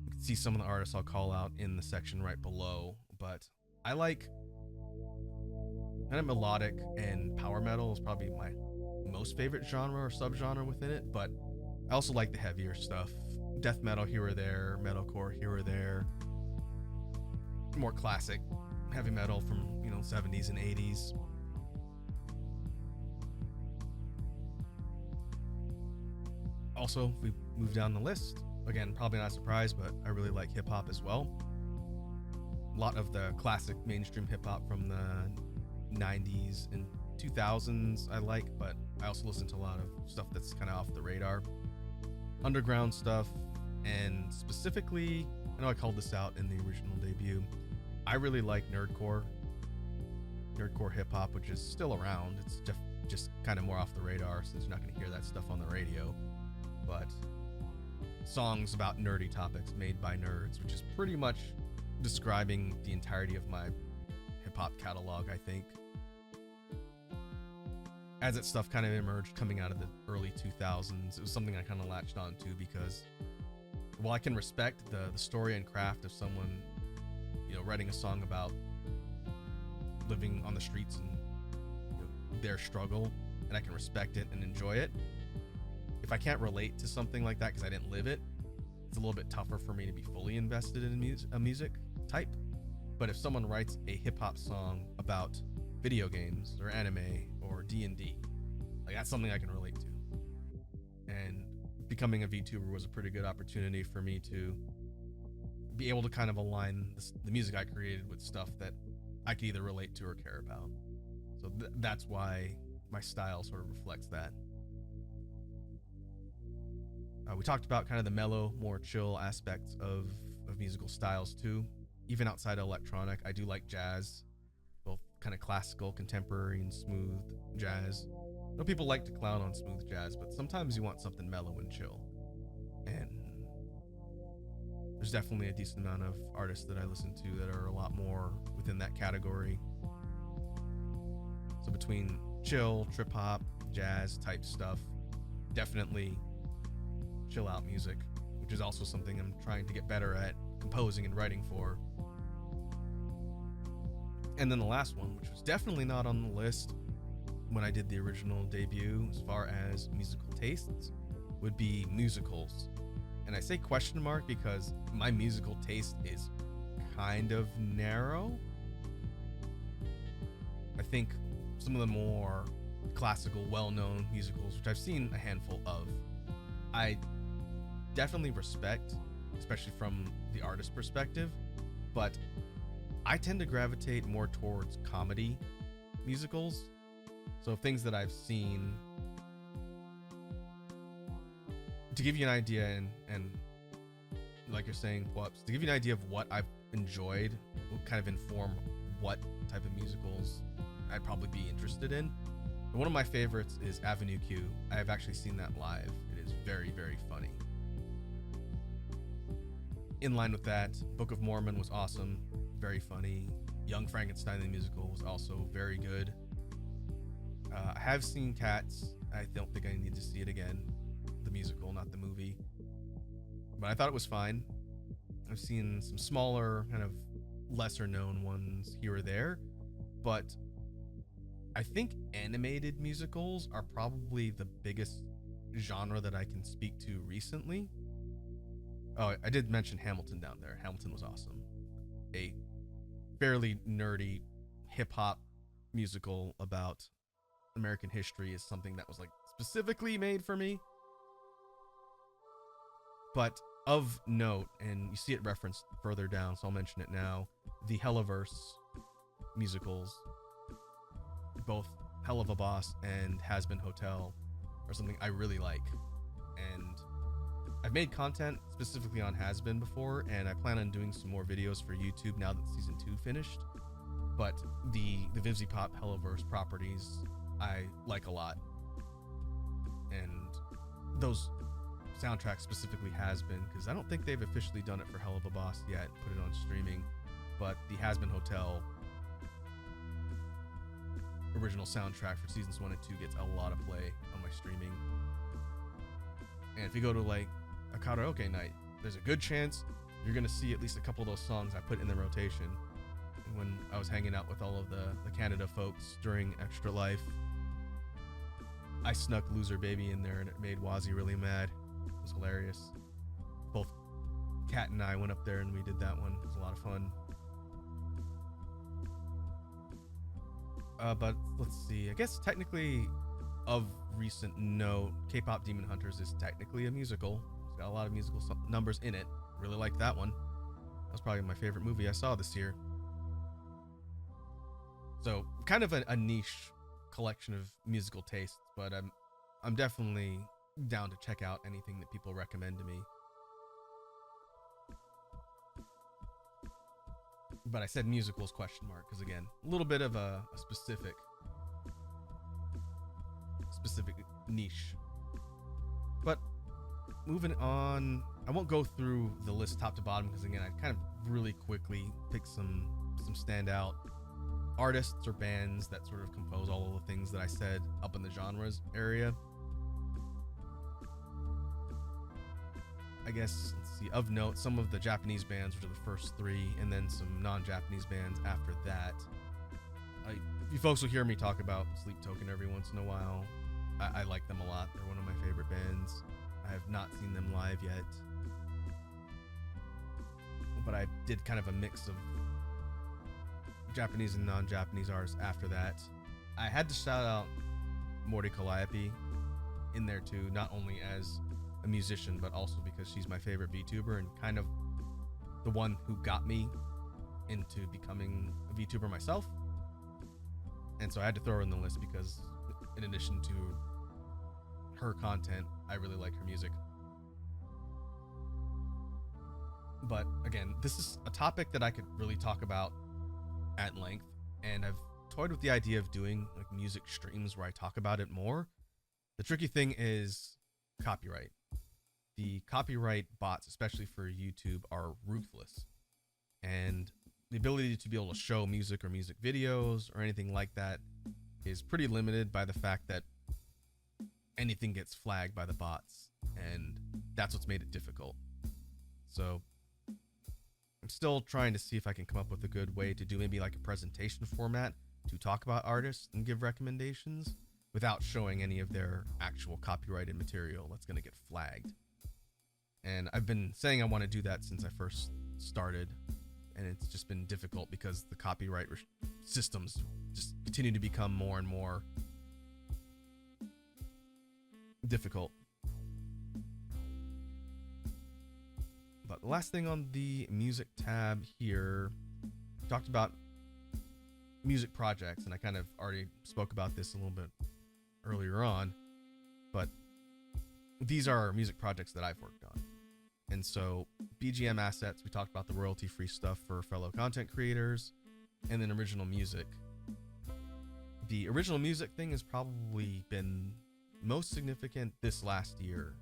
You can see some of the artists I'll call out in the section right below, but I like kind of melodic, and power metal is probably my most favorite genre or subgenre within it, but I also like the heavier stuff. Death metal here or there, metalcore here or there, more classic heavy metal from 70s and 80s. Also, we move down the list, again, probably not a surprise, but I really like hip hop as well. A lot of the classic mainstream hip hop from the 90s and 2000s I like, but I also listen to a lot of stuff that's kind of off the radar. underground stuff, and specifically, I know I called this out in the original debut. I really like nerdcore hip hop, which is still around. It's just kind of more off the radar since you're not going to hear that stuff on the radio. But songs about nerdy topics made by nerds, which is pretty much describing the entirety of my hip hop catalog, I think. As that stuff kind of emerged coming out of the early 2000s, it was something I kind of latched onto because while I can respect the story and craft of someone, writing a song about living on the streets and their struggle, and I can respect it and enjoy it, if I can't relate to something like that because I didn't live it, it's a little bit tougher for me to be fully invested in a music type. But if someone writes a hip-hop song about video games or anime or D&D, like, that's something I can relate to. And becoming a VTuber was a pretty good opportunity for me to be able to kind of align the music I created with stuff that I could either relate to or care about. So that's why my style sort of reflects that. We talked about kind of the mellow, more chill aspects of musical styles too. Even outside of electronic, I do like jazz, both kind of classical, contemporary, and smooth jazz. I know people like to clown on smooth jazz, but sometimes you want something mellow and chill. And there's definitely a decent amount of artists that I listen to that are a lot more within that category. So between chill, trip hop, jazz type stuff, definitely chill out music, which is also something I'm trying to get better at composing and writing for. And then the last one, which was definitely not on the list when I did the original debut as far as musical tastes, would be musicals. And I say question mark because my musical taste is kind of narrow. I think some of the more classical, well-known musicals, which I've seen a handful of, I definitely respect, especially from the artist perspective, but I tend to gravitate more towards comedy musicals. So things that I've seen, to give you an idea, and like you're saying, Pups, to give you an idea of what I've enjoyed, will kind of inform what type of musicals I'd probably be interested in. One of my favorites is Avenue Q. I have actually seen that live. It is very, very funny. In line with that, Book of Mormon was awesome, very funny. Young Frankenstein the musical was also very good. I have seen Cats. I don't think I need to see it again. The musical, not the movie. But I thought it was fine. I've seen some smaller, kind of lesser known ones here or there. But I think animated musicals are probably the biggest genre that I can speak to recently. Oh, I did mention Hamilton down there. Hamilton was awesome. A fairly nerdy hip-hop musical about American history is something that was like specifically made for me. But of note, and you see it referenced further down, so I'll mention it now, the Helliverse musicals, both Hell of a Boss and Has Been Hotel, are something I really like. And I've made content specifically on Has Been before, and I plan on doing some more videos for YouTube now that season 2 finished. But the VivziePop Helliverse properties I like a lot. And those soundtracks specifically Has Been, because I don't think they've officially done it for Hell of a Boss yet, put it on streaming, but the Has Been Hotel original soundtrack for seasons 1 and 2 gets a lot of play on my streaming. And if you go to like a karaoke night, there's a good chance you're gonna see at least a couple of those songs I put in the rotation. And when I was hanging out with all of the Canada folks during Extra Life, I snuck Loser Baby in there, and it made Wazzy really mad. It was hilarious. Both Kat and I went up there and we did that one. It was a lot of fun. But let's see. I guess technically, of recent note, K-pop Demon Hunters is technically a musical. It's got a lot of musical numbers in it. Really like that one. That was probably my favorite movie I saw this year. So kind of a niche collection of musical tastes, but I'm definitely down to check out anything that people recommend to me. But I said musicals question mark because, again, a little bit of a specific niche. But moving on, I won't go through the list top to bottom because, again, I kind of really quickly pick some standout artists or bands that sort of compose all of the things that I said up in the genres area. I guess, let's see, of note, some of the Japanese bands, which are the first three, and then some non-Japanese bands after that. You folks will hear me talk about Sleep Token every once in a while. I like them a lot. They're one of my favorite bands. I have not seen them live yet, but I did kind of a mix of Japanese and non-Japanese artists after that. I had to shout out Mori Calliope in there too, not only as a musician, but also because she's my favorite VTuber and kind of the one who got me into becoming a VTuber myself. And so I had to throw her in the list because in addition to her content, I really like her music. But again, this is a topic that I could really talk about at length, and I've toyed with the idea of doing like music streams where I talk about it more. The tricky thing is copyright. The copyright bots, especially for YouTube, are ruthless, and the ability to be able to show music or music videos or anything like that is pretty limited by the fact that anything gets flagged by the bots, and that's what's made it difficult. So I'm still trying to see if I can come up with a good way to do maybe like a presentation format to talk about artists and give recommendations without showing any of their actual copyrighted material that's going to get flagged. And I've been saying I want to do that since I first started, and it's just been difficult because the copyright systems just continue to become more and more difficult. But the last thing on the music tab here, talked about music projects, and I kind of already spoke about this a little bit earlier on, but these are music projects that I've worked on. And so BGM assets, we talked about the royalty-free stuff for fellow content creators, and then original music. The original music thing has probably been most significant this last year,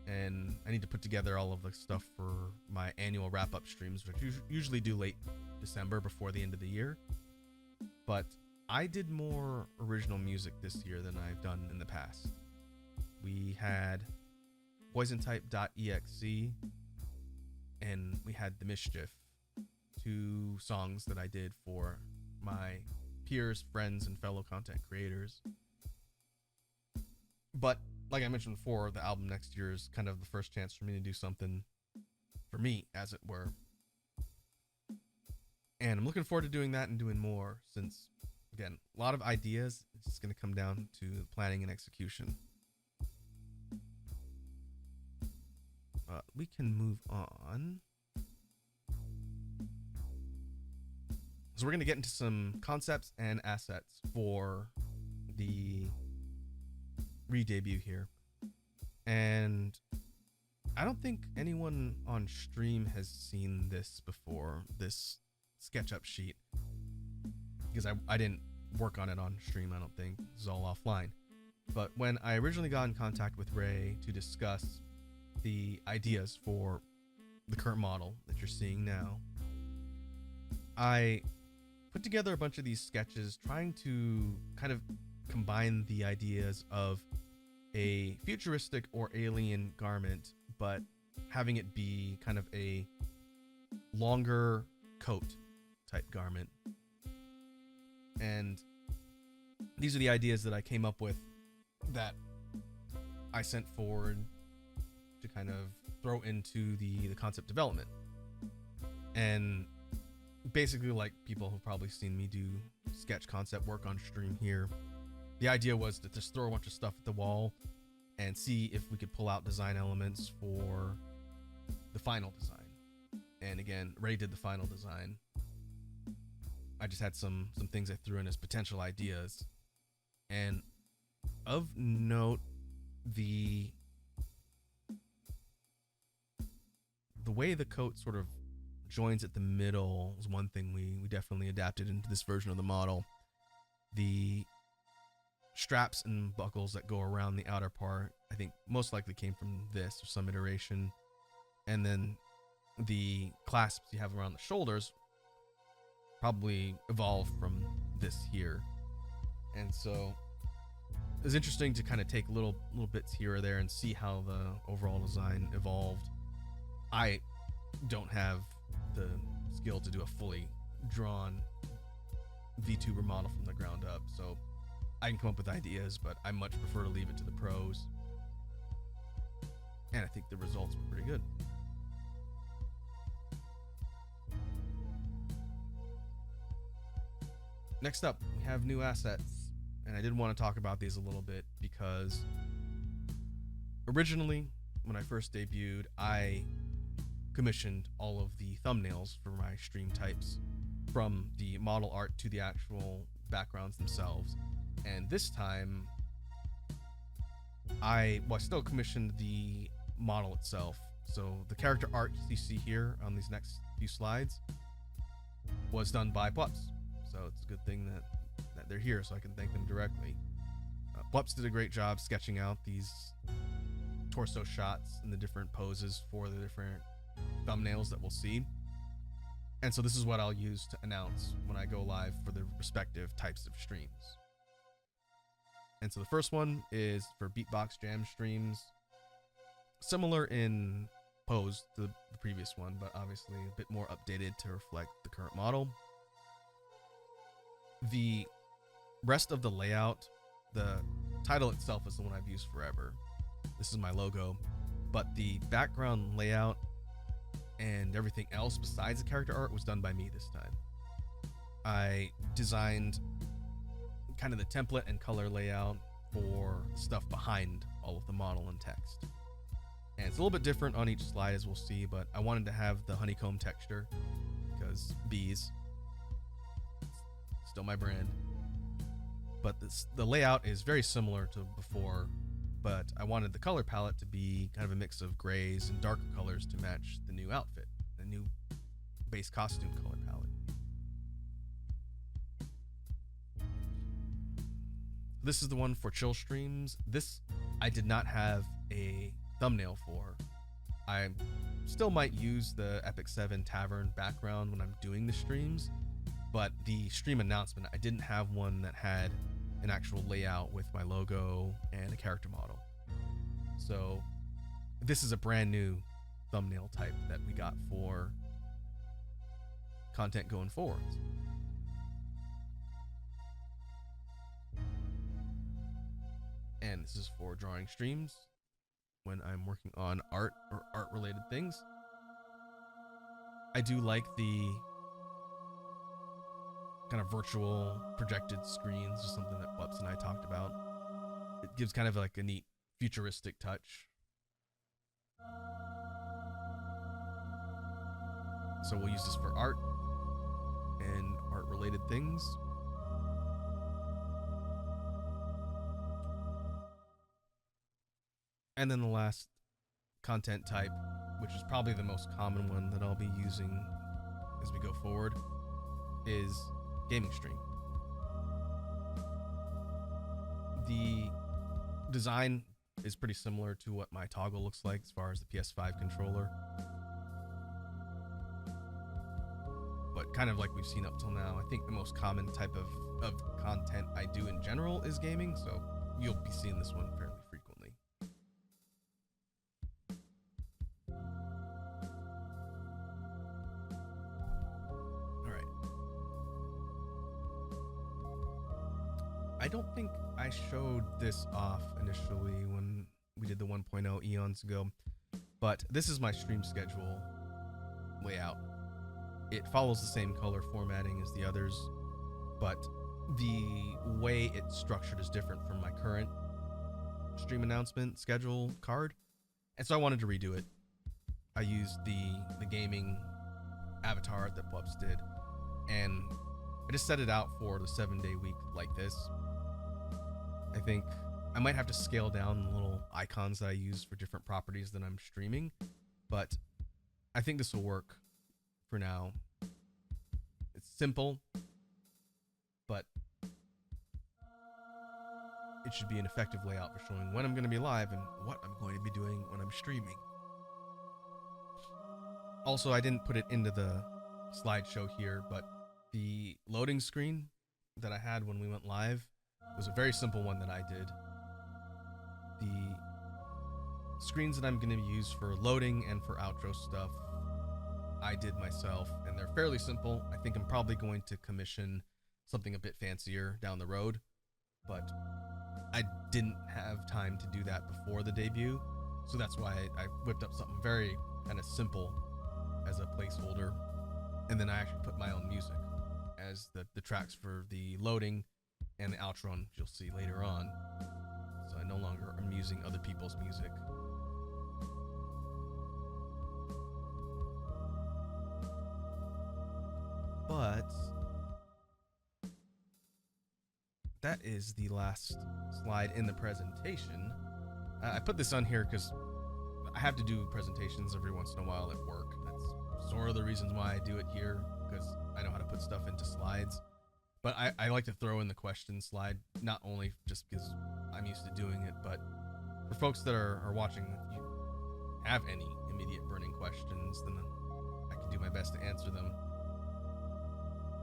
and I need to put together all of the stuff for my annual wrap-up streams, which I usually do late December before the end of the year. But I did more original music this year than I've done in the past. We had poisontype.exe and we had The Mischief, two songs that I did for my peers, friends, and fellow content creators. But like I mentioned before, the album next year is kind of the first chance for me to do something for me, as it were. And I'm looking forward to doing that and doing more, since, again, a lot of ideas. It's just going to come down to planning and execution. We can move on. So we're going to get into some concepts and assets for the re-debut here. And I don't think anyone on stream has seen this before, this SketchUp sheet, because I didn't work on it on stream, I don't think. This is all offline. But when I originally got in contact with Ray to discuss the ideas for the current model that you're seeing now, I put together a bunch of these sketches trying to kind of combine the ideas of a futuristic or alien garment, but having it be kind of a longer coat type garment. And these are the ideas that I came up with that I sent forward to kind of throw into the concept development. And basically, like people have probably seen me do sketch concept work on stream here, the idea was to just throw a bunch of stuff at the wall and see if we could pull out design elements for the final design. And again, Ray did the final design. I just had some things I threw in as potential ideas. And of note, the way the coat sort of joins at the middle is one thing we definitely adapted into this version of the model. The straps and buckles that go around the outer part, I think most likely came from this or some iteration. And then the clasps you have around the shoulders probably evolved from this here. And so it was interesting to kind of take little bits here or there and see how the overall design evolved. I don't have the skill to do a fully drawn VTuber model from the ground up, so I can come up with ideas, but I much prefer to leave it to the pros. And I think the results were pretty good. Next up, we have new assets. And I did want to talk about these a little bit because originally, when I first debuted, I commissioned all of the thumbnails for my stream types, from the model art to the actual backgrounds themselves. And this time, I still commissioned the model itself. So the character art you see here on these next few slides was done by Blups. So it's a good thing that they're here, so I can thank them directly. Blups did a great job sketching out these torso shots and the different poses for the different thumbnails that we'll see. And so this is what I'll use to announce when I go live for the respective types of streams. And so the first one is for Beatbox Jam streams. Similar in pose to the previous one, but obviously a bit more updated to reflect the current model. The rest of the layout, the title itself is the one I've used forever. This is my logo, but the background layout and everything else besides the character art was done by me this time. I designed kind of the template and color layout for stuff behind all of the model and text. And it's a little bit different on each slide, as we'll see, but I wanted to have the honeycomb texture because bees, still my brand. But the layout is very similar to before, but I wanted the color palette to be kind of a mix of grays and darker colors to match the new outfit, the new base costume color palette. This is the one for chill streams. This I did not have a thumbnail for. I still might use the Epic 7 Tavern background when I'm doing the streams, but the stream announcement, I didn't have one that had an actual layout with my logo and a character model. So this is a brand new thumbnail type that we got for content going forward. And this is for drawing streams when I'm working on art or art related things. I do like the kind of virtual projected screens, is something that Blups and I talked about. It gives kind of like a neat futuristic touch. So we'll use this for art and art related things. And then the last content type, which is probably the most common one that I'll be using as we go forward, is gaming stream. The design is pretty similar to what my toggle looks like as far as the PS5 controller, but kind of like we've seen up till now. I think the most common type of content I do in general is gaming, so you'll be seeing this one fairly frequently. I don't think I showed this off initially when we did the 1.0 eons ago, but this is my stream schedule layout. It follows the same color formatting as the others, but the way it's structured is different from my current stream announcement schedule card, and so I wanted to redo it. I used the gaming avatar that Blups did, and I just set it out for the 7-day week like this. I think I might have to scale down the little icons that I use for different properties that I'm streaming, but I think this will work for now. It's simple, but it should be an effective layout for showing when I'm going to be live and what I'm going to be doing when I'm streaming. Also, I didn't put it into the slideshow here, but the loading screen that I had when we went live was a very simple one that I did. The screens that I'm going to use for loading and for outro stuff, I did myself, and they're fairly simple. I think I'm probably going to commission something a bit fancier down the road, but I didn't have time to do that before the debut, so that's why I whipped up something very kind of simple as a placeholder, and then I actually put my own music as the tracks for the loading and the outro, you'll see later on. So I no longer am using other people's music. But that is the last slide in the presentation. I put this on here because I have to do presentations every once in a while at work. That's sort of the reasons why I do it here, because I know how to put stuff into slides. But I like to throw in the question slide, not only just because I'm used to doing it, but for folks that are watching, if you have any immediate burning questions, then I can do my best to answer them.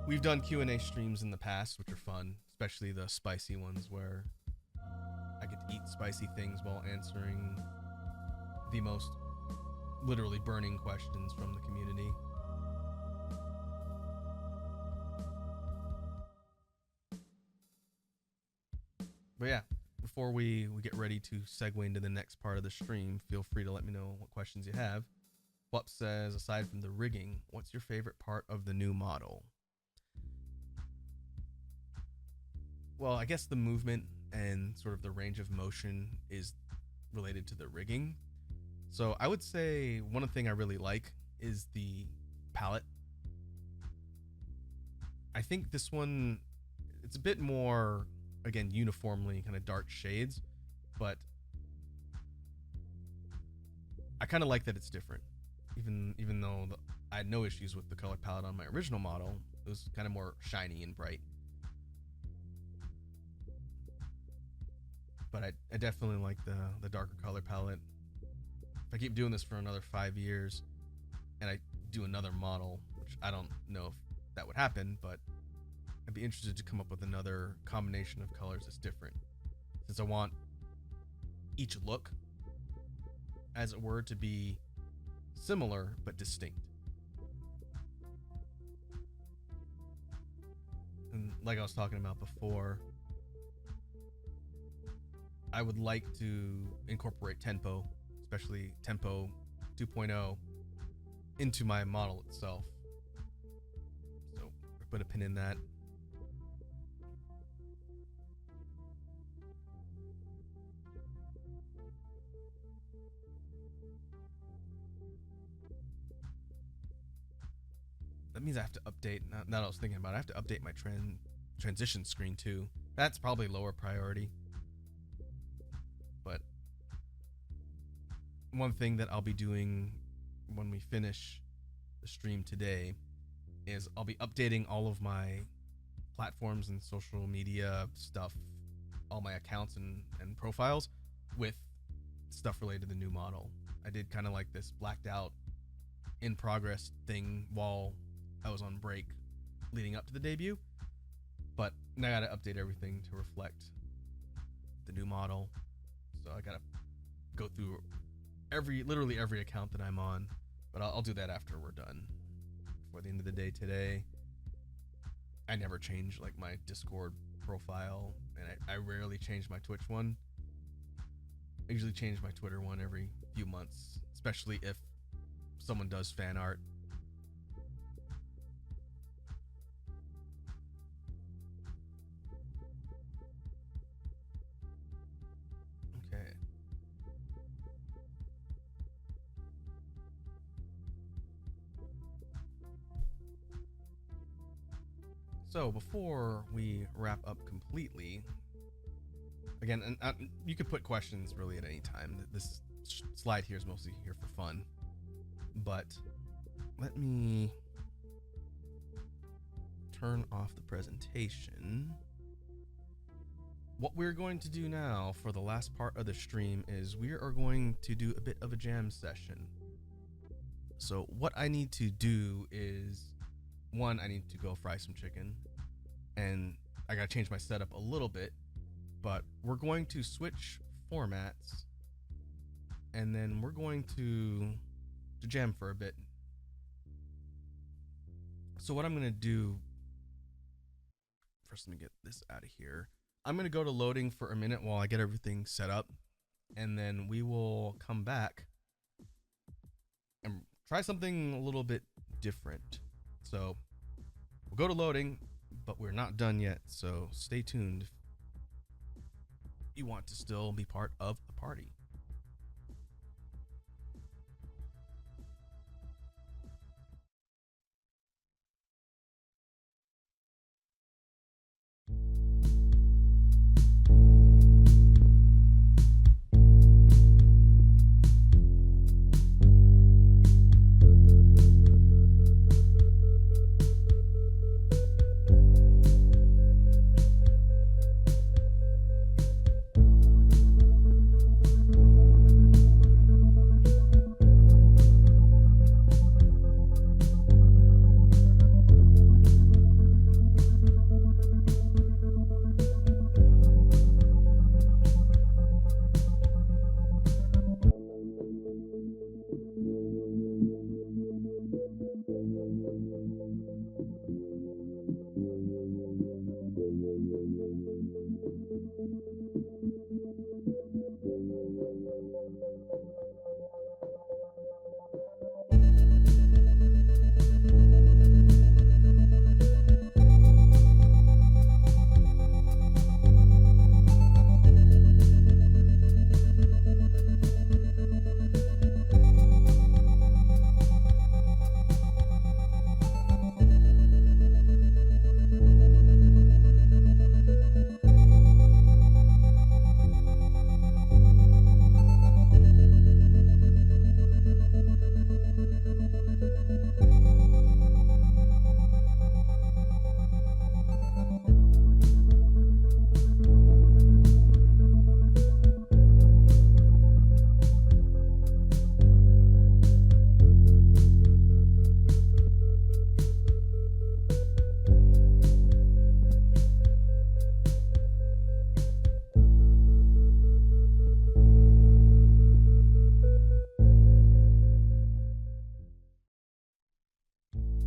We've done Q&A streams in the past, which are fun, especially the spicy ones where I get to eat spicy things while answering the most literally burning questions from the community. But yeah, before we get ready to segue into the next part of the stream, feel free to let me know what questions you have. Whup says, aside from the rigging, what's your favorite part of the new model? Well, I guess the movement and sort of the range of motion is related to the rigging. So I would say one thing I really like is the palette. I think this one, it's a bit more, again, uniformly kind of dark shades, but I kind of like that it's different. Even though I had no issues with the color palette on my original model, it was kind of more shiny and bright. But I definitely like the darker color palette. If I keep doing this for another 5 years and I do another model, which I don't know if that would happen, but I'd be interested to come up with another combination of colors that's different, since I want each look, as it were, to be similar but distinct. And like I was talking about before, I would like to incorporate tempo, especially tempo 2.0, into my model itself. So put a pin in that. That means I have to update, now that I was thinking about it, I have to update my transition screen too. That's probably lower priority. But one thing that I'll be doing when we finish the stream today is I'll be updating all of my platforms and social media stuff, all my accounts and profiles with stuff related to the new model. I did kind of like this blacked out in progress thing while I was on break leading up to the debut, but now I gotta update everything to reflect the new model. So I gotta go through literally every account that I'm on, but I'll do that after we're done. Before the end of the day today, I never change like my Discord profile, and I rarely change my Twitch one. I usually change my Twitter one every few months, especially if someone does fan art. Okay. So before we wrap up completely, Again, and you could put questions really at any time. This slide here is mostly here for fun. But let me turn off the presentation. What we're going to do now for the last part of the stream is we are going to do a bit of a jam session. So what I need to do is, one, I need to go fry some chicken, and I gotta change my setup a little bit, but we're going to switch formats, and then we're going to jam for a bit. So what I'm gonna do, first let me get this out of here. I'm gonna go to loading for a minute while I get everything set up, and then we will come back and try something a little bit different. So we'll go to loading, but we're not done yet, so stay tuned if you want to still be part of the party.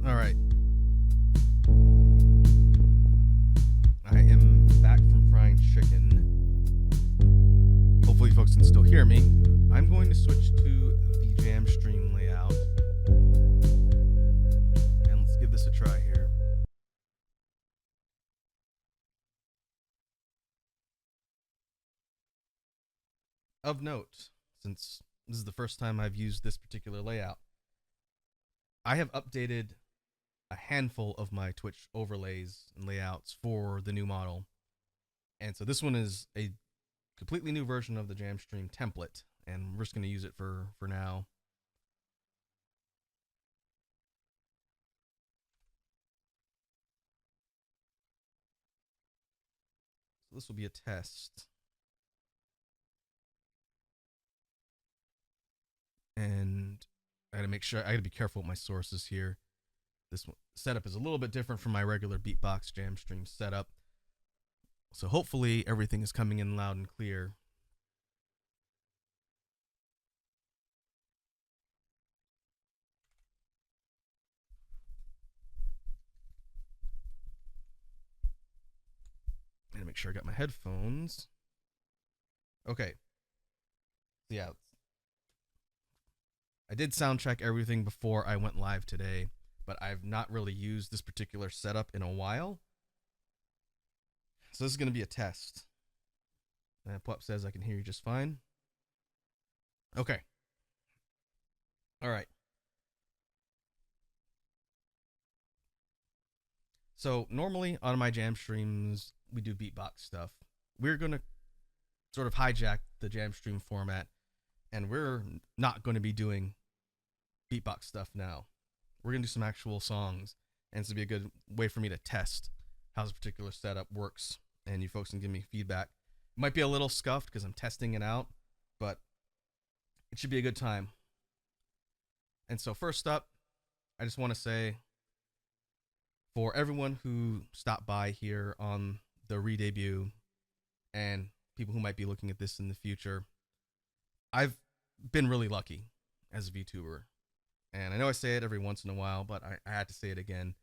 All right. I am back from frying chicken. Hopefully folks can still hear me. I'm going to switch to the jam stream layout. And let's give this a try here. Of note, since this is the first time I've used this particular layout, I have updated a handful of my Twitch overlays and layouts for the new model. And so this one is a completely new version of the Jamstream template, and we're just going to use it for now. So this will be a test. And I gotta make sure, I gotta be careful with my sources here. This setup is a little bit different from my regular Beatbox Jamstream setup. So hopefully everything is coming in loud and clear. And make sure I got my headphones. Okay. So yeah, I did sound check everything before I went live today, but I've not really used this particular setup in a while. So this is going to be a test. Pup says I can hear you just fine. Okay. All right. So normally on my jam streams, we do beatbox stuff. We're going to sort of hijacked the jam stream format, and we're not going to be doing beatbox stuff now. We're going to do some actual songs, and this will be a good way for me to test how this particular setup works, and you folks can give me feedback. It might be a little scuffed because I'm testing it out, but it should be a good time. And so first up, I just want to say, for everyone who stopped by here on the Redebut and people who might be looking at this in the future, I've been really lucky as a VTuber. And I know I say it every once in a while, but I had to say it again.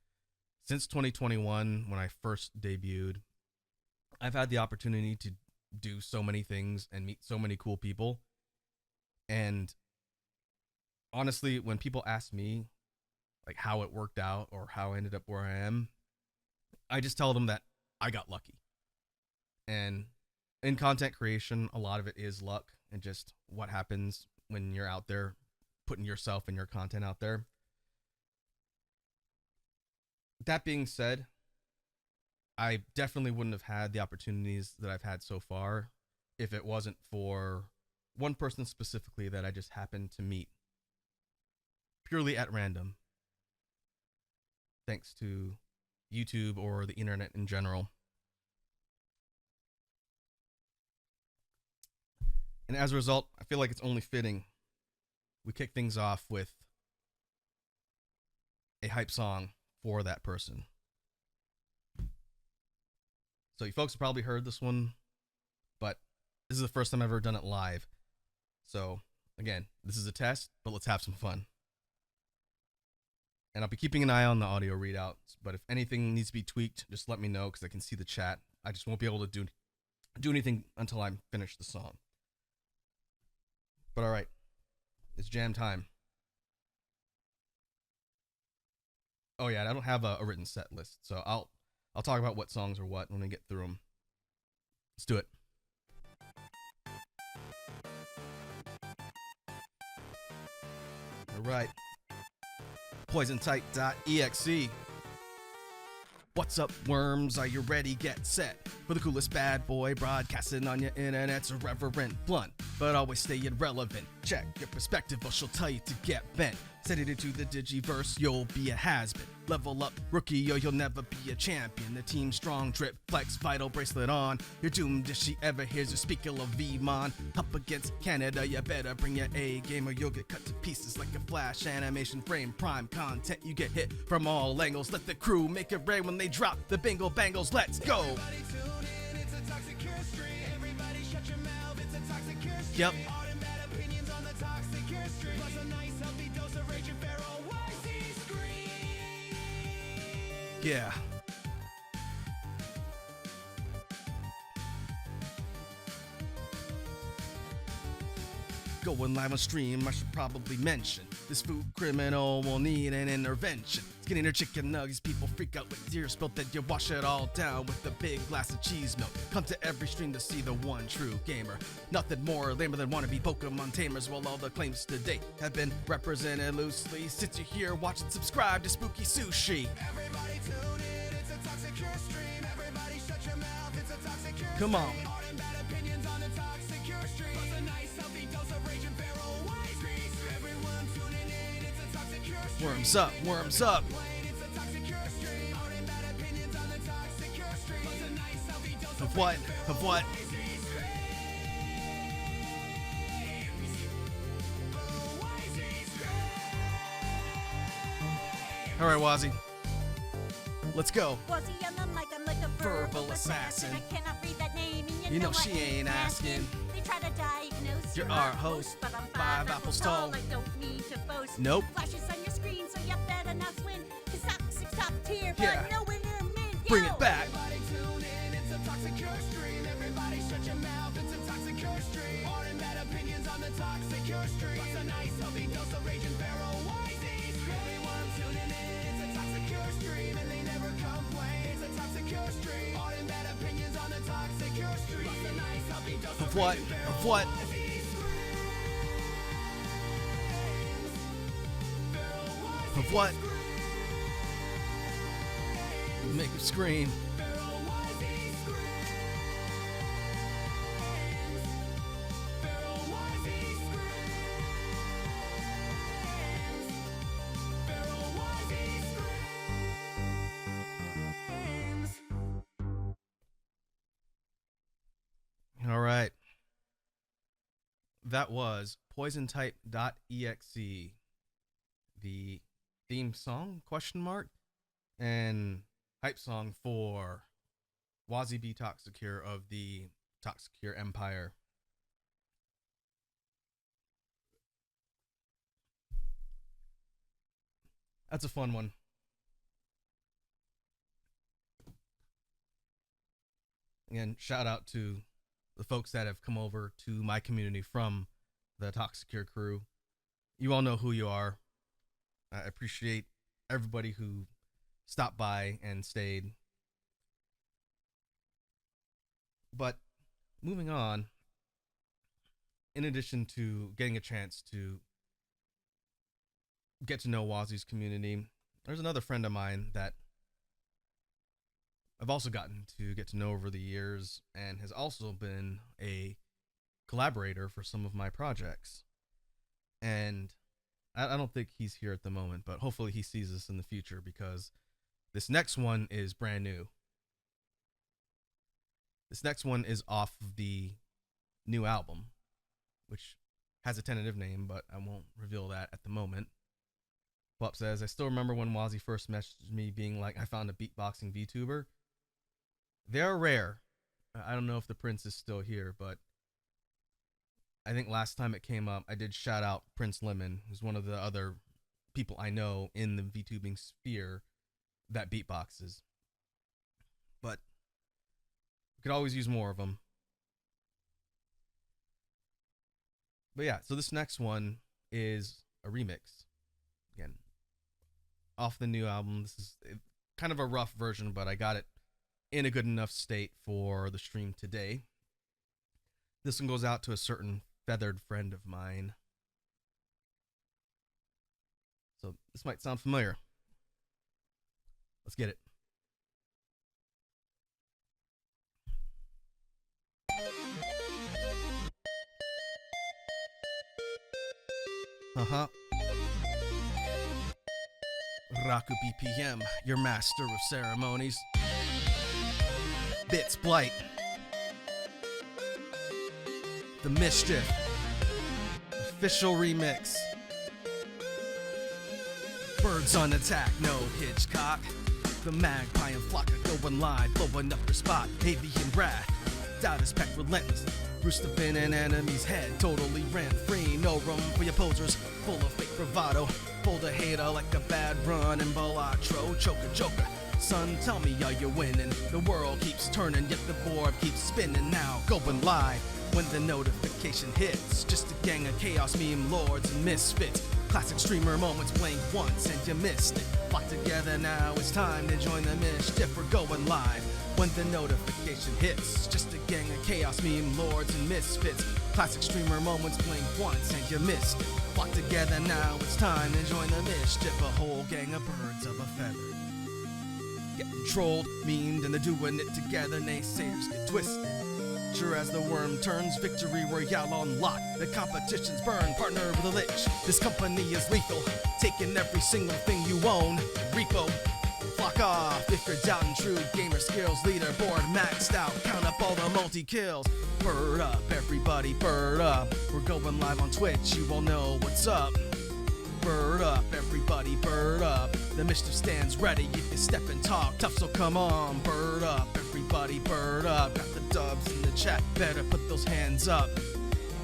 Since 2021, when I first debuted, I've had the opportunity to do so many things and meet so many cool people. And honestly, when people ask me like how it worked out or how I ended up where I am, I just tell them that I got lucky. And in content creation, a lot of it is luck and just what happens when you're out there putting yourself and your content out there. That being said, I definitely wouldn't have had the opportunities that I've had so far if it wasn't for one person specifically that I just happened to meet purely at random, thanks to YouTube or the internet in general. And as a result, I feel like it's only fitting we kick things off with a hype song for that person. So you folks have probably heard this one, but this is the first time I've ever done it live. So again, this is a test, but let's have some fun. And I'll be keeping an eye on the audio readouts, but if anything needs to be tweaked, just let me know because I can see the chat. I just won't be able to do anything until I'm finished the song. But all right, it's jam time. Oh yeah, I don't have a written set list, so I'll talk about what songs are what when we get through them. Let's do it. All right. PoisonType.exe. What's up, worms? Are you ready? Get set for the coolest bad boy broadcasting on your internet's irreverent, blunt, but always stay irrelevant. Check your perspective, or she'll tell you to get bent. Set it into the digiverse, you'll be a has-been. Level up, rookie, or you'll never be a champion. The team strong, drip, flex, vital bracelet on. You're doomed if she ever hears you speak ill of V-Mon. Up against Canada, you better bring your A-game or you'll get cut to pieces like a flash animation frame. Prime content, you get hit from all angles. Let the crew make it rain when they drop the bingle bangles. Let's go! Yep. Yeah. Going live on stream, I should probably mention this food criminal will need an intervention. Skinning her chicken nuggets, people freak out with tears spilled. That you wash it all down with a big glass of cheese milk. Come to every stream to see the one true gamer. Nothing more lamer than wannabe Pokemon tamers. While all the claims to date have been represented loosely, sit you here, watch and subscribe to Spooky Sushi. Everybody tune in, it's a toxic cure stream. Everybody shut your mouth, it's a toxic cure stream. Come on. Worms up, worms up. Of what? Of what? All right, Wazzy. Let's go. Wazzy on the mic, I'm like a verbal assassin. I cannot read that name, and you know she ain't asking. They try to diagnose you're our host, but I'm 5 apples tall. I don't mean to boast. Nope. Flashes on your screen, so you better not swing. Cause toxic's top tier, Yeah. but nowhere near mint. Bring it back. Everybody tune in, it's a toxic cure stream. Everybody shut your mouth, it's a toxic cure stream. Hard and bad opinions on the toxic cure stream. Plus a nice healthy dose of rage and feral whitey. Everyone tuning in, it's a toxic cure stream. And they never complain, it's a toxic cure stream. Hard and bad opinions on the toxic cure stream. Plus a nice healthy dose Of what? Of what? Of what? Make him scream. that was poisontype.exe, the theme song, question mark, and hype song for Wazzy B Toxicure of the Toxicure Empire. That's a fun one. Again, shout out to the folks that have come over to my community from the Toxicure crew. You all know who you are. I appreciate everybody who stopped by and stayed. But moving on, in addition to getting a chance to get to know Wazzy's community, there's another friend of mine that I've also gotten to get to know over the years and has also been a collaborator for some of my projects. And I don't think he's here at the moment, but hopefully he sees this in the future because this next one is brand new. This next one is off of the new album, which has a tentative name, but I won't reveal that at the moment. Pup says, I still remember when Wazzy first messaged me being like, I found a beatboxing VTuber. They're rare. I don't know if the Prince is still here, but I think last time it came up, I did shout out Prince Lemon, who's one of the other people I know in the VTubing sphere that beatboxes. But we could always use more of them. But yeah, so this next one is a remix. Again, off the new album. This is kind of a rough version, but I got it in a good enough state for the stream today. This one goes out to a certain feathered friend of mine. So this might sound familiar. Let's get it. Raku BPM, your master of ceremonies. Bits Blight. The Mischief. Official remix. Birds on attack, no Hitchcock. The magpie and flock are going live, blowing up their spot. Avian wrath, doubt is packed relentless. Roost up in an enemy's head, totally rent free. No room for your posers, full of fake bravado. Fold a hater like a bad run in Balatro. Choker, joker. Son, tell me, are you winning? The world keeps turning, yet the board keeps spinning. Now going live when the notification hits. Just a gang of chaos meme lords and misfits. Classic streamer moments playing once and you missed it. Flock together now, it's time to join the mischief. We're going live when the notification hits. Just a gang of chaos meme lords and misfits. Classic streamer moments playing once and you missed it. Flock together now, it's time to join the mischief. A whole gang of birds of a feather. Getting trolled, memed, and they're doing it together. Naysayers get twisted. Sure as the worm turns, victory royale on lock. The competition's burn, partner with a lich. This company is lethal, taking every single thing you own. Repo, flock off if you're doubting true gamer skills. Leaderboard maxed out, count up all the multi-kills. Bird up, everybody, bird up. We're going live on Twitch, you all know what's up. Bird up, everybody, bird up. The mischief stands ready if you step and talk tough, so come on. Bird up, everybody, bird up. Got the dubs in the chat, better put those hands up.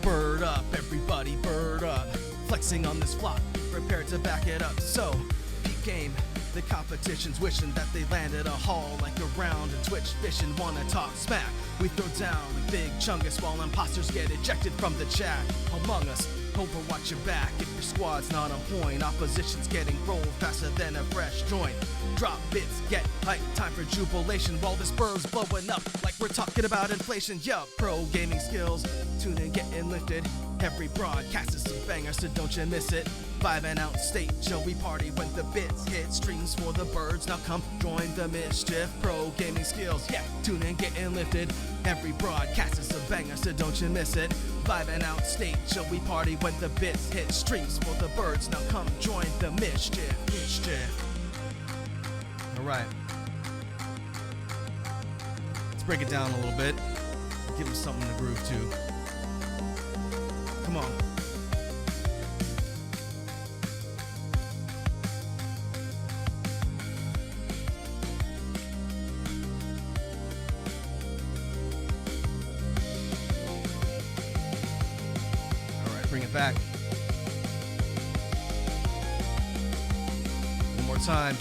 Bird up, everybody, bird up. Flexing on this flock, prepared to back it up. So, peak game, the competition's wishing that they landed a haul like a round and Twitch fishing, wanna talk smack. We throw down like big chungus while imposters get ejected from the chat. Among Us, Overwatch your back if your squad's not on point. Opposition's getting rolled faster than a fresh joint. Drop bits, get hype, time for jubilation while this bird's blowing up like we're talking about inflation. Yup, pro gaming skills, tune in, getting lifted. Every broadcast is some bangers, so don't you miss it. 5 and out state, Joey party when the bits hit. Streams for the birds, now come join the mischief. Pro gaming skills, yeah, tune in, getting lifted. Every broadcast is a banger, so don't you miss it. 5 and out state, Joey party when the bits hit. Streams for the birds, now come join the mischief. Alright, let's break it down a little bit. Give them something to groove to. Come on. All right, bring it back. One more time.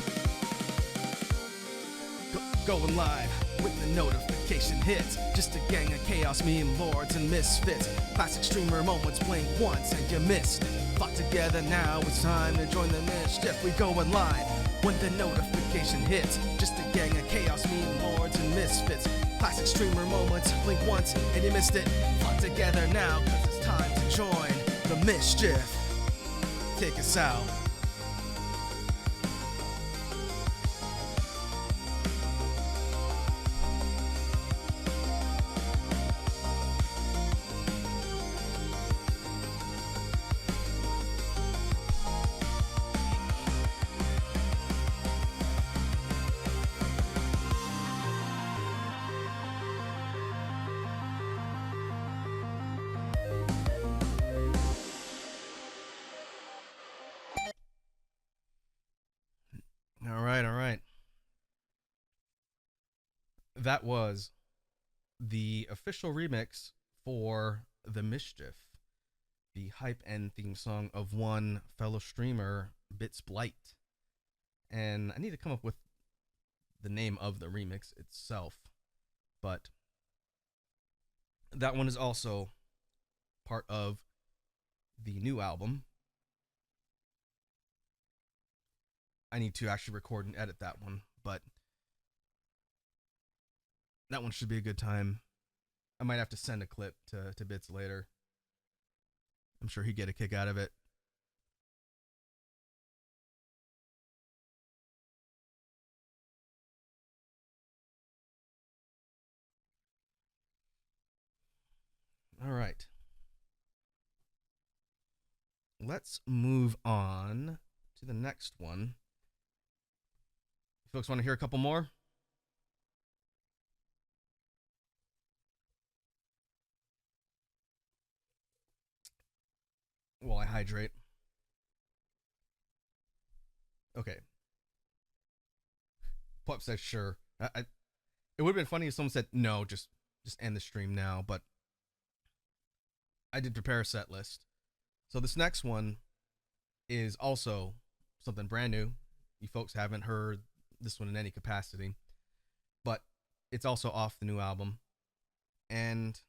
Going live with the notification hits. Just a gang of chaos, meme lords and misfits. Classic streamer moments, blink once and you missed. Flock together now, it's time to join the mischief. We going live when the notification hits. Just a gang of chaos, meme lords and misfits. Classic streamer moments, blink once and you missed it. Flock together now, cause it's time to join the mischief. Take us out. All right. That was the official remix for The Mischief, the hype end theme song of one fellow streamer, Bits Blight. And I need to come up with the name of the remix itself, but that one is also part of the new album. I need to actually record and edit that one, but that one should be a good time. I might have to send a clip to Bits later. I'm sure he'd get a kick out of it. All right. Let's move on to the next one. You folks want to hear a couple more? While I hydrate. Okay. Pup says sure. It would have been funny if someone said no, just end the stream now, but I did prepare a set list. So this next one is also something brand new. You folks haven't heard this one in any capacity, but it's also off the new album. And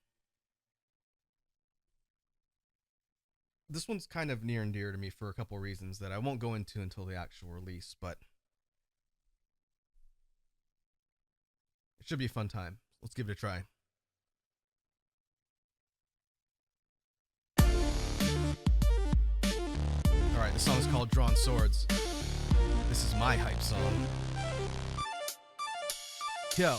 this one's kind of near and dear to me for a couple reasons that I won't go into until the actual release, but it should be a fun time. Let's give it a try. Alright, the song is called Drawn Swords. This is my hype song. Yo,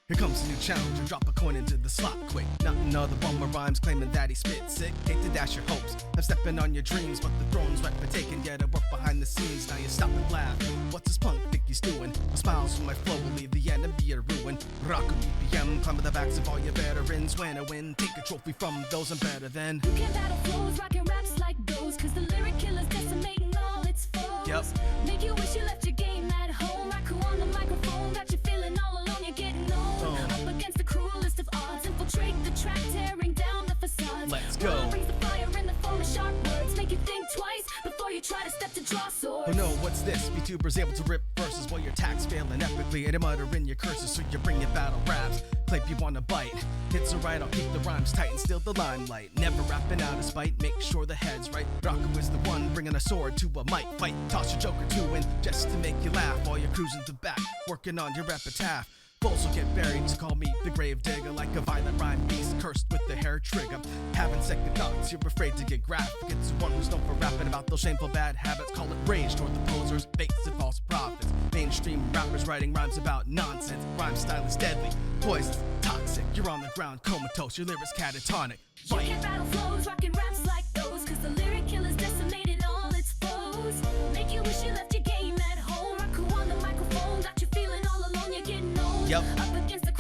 here comes a new challenger, drop a coin into the slot quick. Not another bummer rhymes claiming that he spits sick. Hate to dash your hopes, I'm stepping on your dreams, but the throne's right for taking. Yeah, to work behind the scenes, now you stop and laugh. What's this punk think he's doing? My smiles from my flow will leave the enemy a ruin. Rock a BPM, climb with the backs of all your veterans. When I win, take a trophy from those I'm better than. You can't battle flows, rockin' raps like those, cause the lyric killer's decimating all its foes. Yep. Make you wish you left your game at home. Raku on the microphone, got you feeling all alone, you're getting old. Up against the cruelest of odds, infiltrate the track, tearing down the facades. Let's go. Love brings the fire in the form of sharp words, make you think twice before you try to step to draw swords. Oh no, what's this? Vtuber's able to rip verses while your attacks failing epically, and muttering your curses, so you bring your battle raps. Claim you wanna bite. Hits alright, I'll keep the rhymes tight and steal the limelight. Never rapping out of spite, make sure the head's right. Raku is the one bringing a sword to a mic fight. Toss your joker to in just to make you laugh while you're cruising to back, working on your epitaph. Fools will get buried, so call me the grave digger, like a violent rhyme beast cursed with the hair trigger. Having second thoughts, you're afraid to get graphic. It's one who's known for rapping about those shameful bad habits. Call it rage toward the posers, fakes and false prophets. Mainstream rappers writing rhymes about nonsense. Rhyme style is deadly, poison, toxic. You're on the ground comatose, your lyrics catatonic. You can't battle flows, rockin' raps like those, cause the lyric killer's decimating all its foes. Make you wish you left your game at home. Raku on the microphone, got you feeling all alone, you're getting old. Yep. Up against the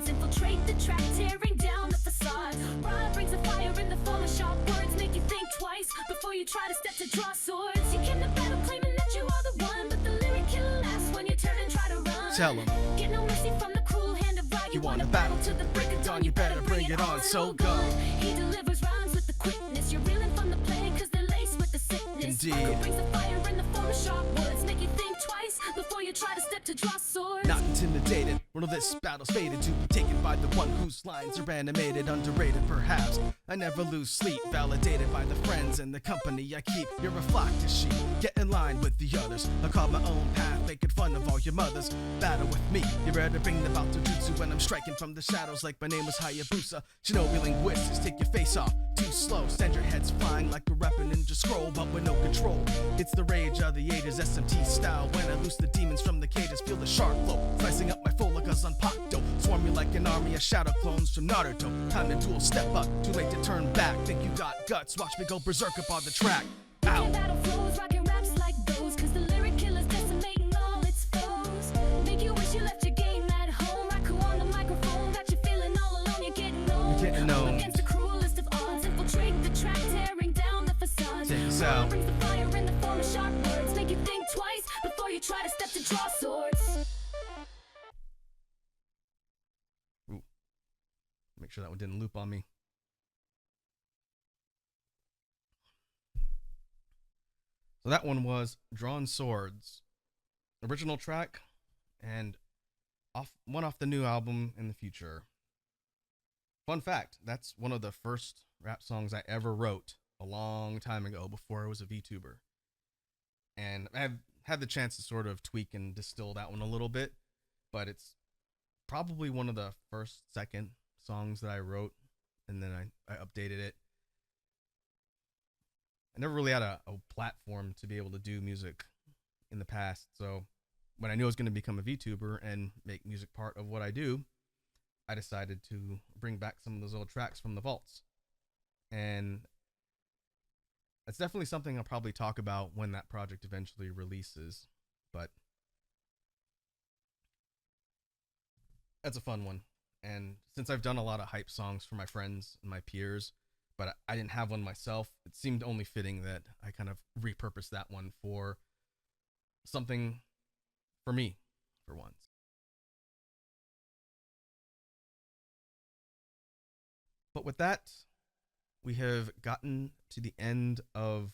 infiltrate the track, tearing down the facade. Rod brings a fire in the form of sharp words. you try to step to draw swords. You came to battle claiming that you are the one, but the lyric killer laughs when you turn and try to run. Tell 'em. Get no mercy from the cruel hand of right. You wanna battle to the break of dawn, you better bring it on. So good. He delivers rhymes with the quickness. You're reeling from the plague cause they're laced with the sickness. Indeed. Michael brings the fire in the form of sharp words. Make you think twice before you try to step to draw swords. Not intimidated, when all this battle's fated to be taken by the one whose lines are animated, underrated perhaps. I never lose sleep, validated by the friends and the company I keep. You're a flock to sheep, get in line with the others. I carve my own path, making fun of all your mothers. Battle with me, you better bring them out to jutsu when I'm striking from the shadows like my name was Hayabusa. Shinobi linguistics, take your face off, too slow. Send your heads flying like a rapping ninja scroll, but with no control. It's the rage of the ages, SMT style. When I loose the demons from the cages, feel the sharp flow, slicing up my folikas on Pakto. Swarm me like an army of shadow clones from Naruto. Time to duel, step up, too late to turn back. Think you got guts, watch me go berserk up on the track. Your Ow! battle flows, rocking raps like those, cause the lyric killer's decimating all its foes. Make you wish you left your game at home. Raku on the microphone, got you feeling all alone, you're getting known. You're getting known. Up against the cruelest of odds, infiltrate the track, tearing down the facade. Take us Fire out. brings the fire in the form of sharp words. Make you think twice before you try to step to draw swords. Ooh. Make sure that one didn't loop on me. So that one was Drawn Swords, original track, and one off the new album In the Future. Fun fact, that's one of the first rap songs I ever wrote a long time ago before I was a VTuber. And I've had the chance to sort of tweak and distill that one a little bit, but it's probably one of the second songs that I wrote, and then I updated it. I never really had a platform to be able to do music in the past, so when I knew I was going to become a VTuber and make music part of what I do, I decided to bring back some of those old tracks from the vaults. And that's definitely something I'll probably talk about when that project eventually releases, but that's a fun one. And since I've done a lot of hype songs for my friends and my peers, but I didn't have one myself, it seemed only fitting that I kind of repurposed that one for something for me, for once. But with that, we have gotten to the end of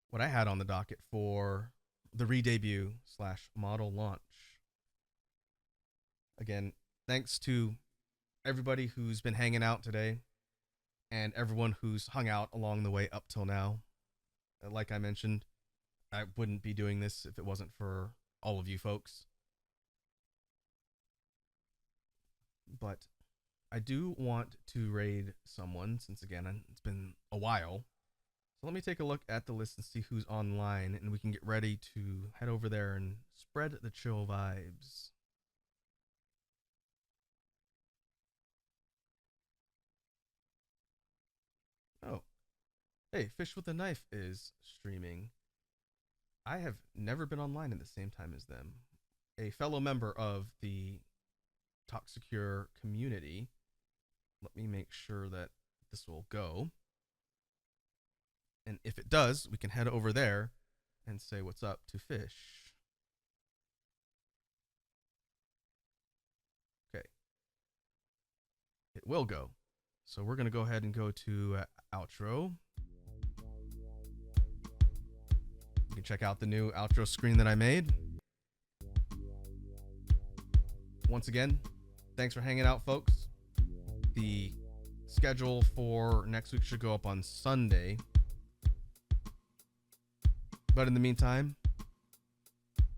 what I had on the docket for the Redebut / model launch. Again, thanks to everybody who's been hanging out today and everyone who's hung out along the way up till now. Like I mentioned, I wouldn't be doing this if it wasn't for all of you folks. But I do want to raid someone, since again, it's been a while. So let me take a look at the list and see who's online, and we can get ready to head over there and spread the chill vibes. Oh, hey, Fish with a Knife is streaming. I have never been online at the same time as them. A fellow member of the Talk Secure community. Let me make sure that this will go. And if it does, we can head over there and say what's up to Fish. Okay. It will go. So we're going to go ahead and go to outro. You can check out the new outro screen that I made. Once again, thanks for hanging out, folks. The schedule for next week should go up on Sunday. But in the meantime,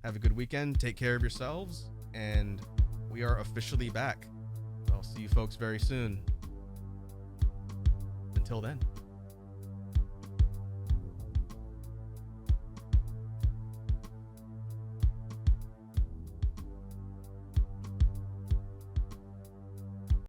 have a good weekend, take care of yourselves, and we are officially back. I'll see you folks very soon. Until then.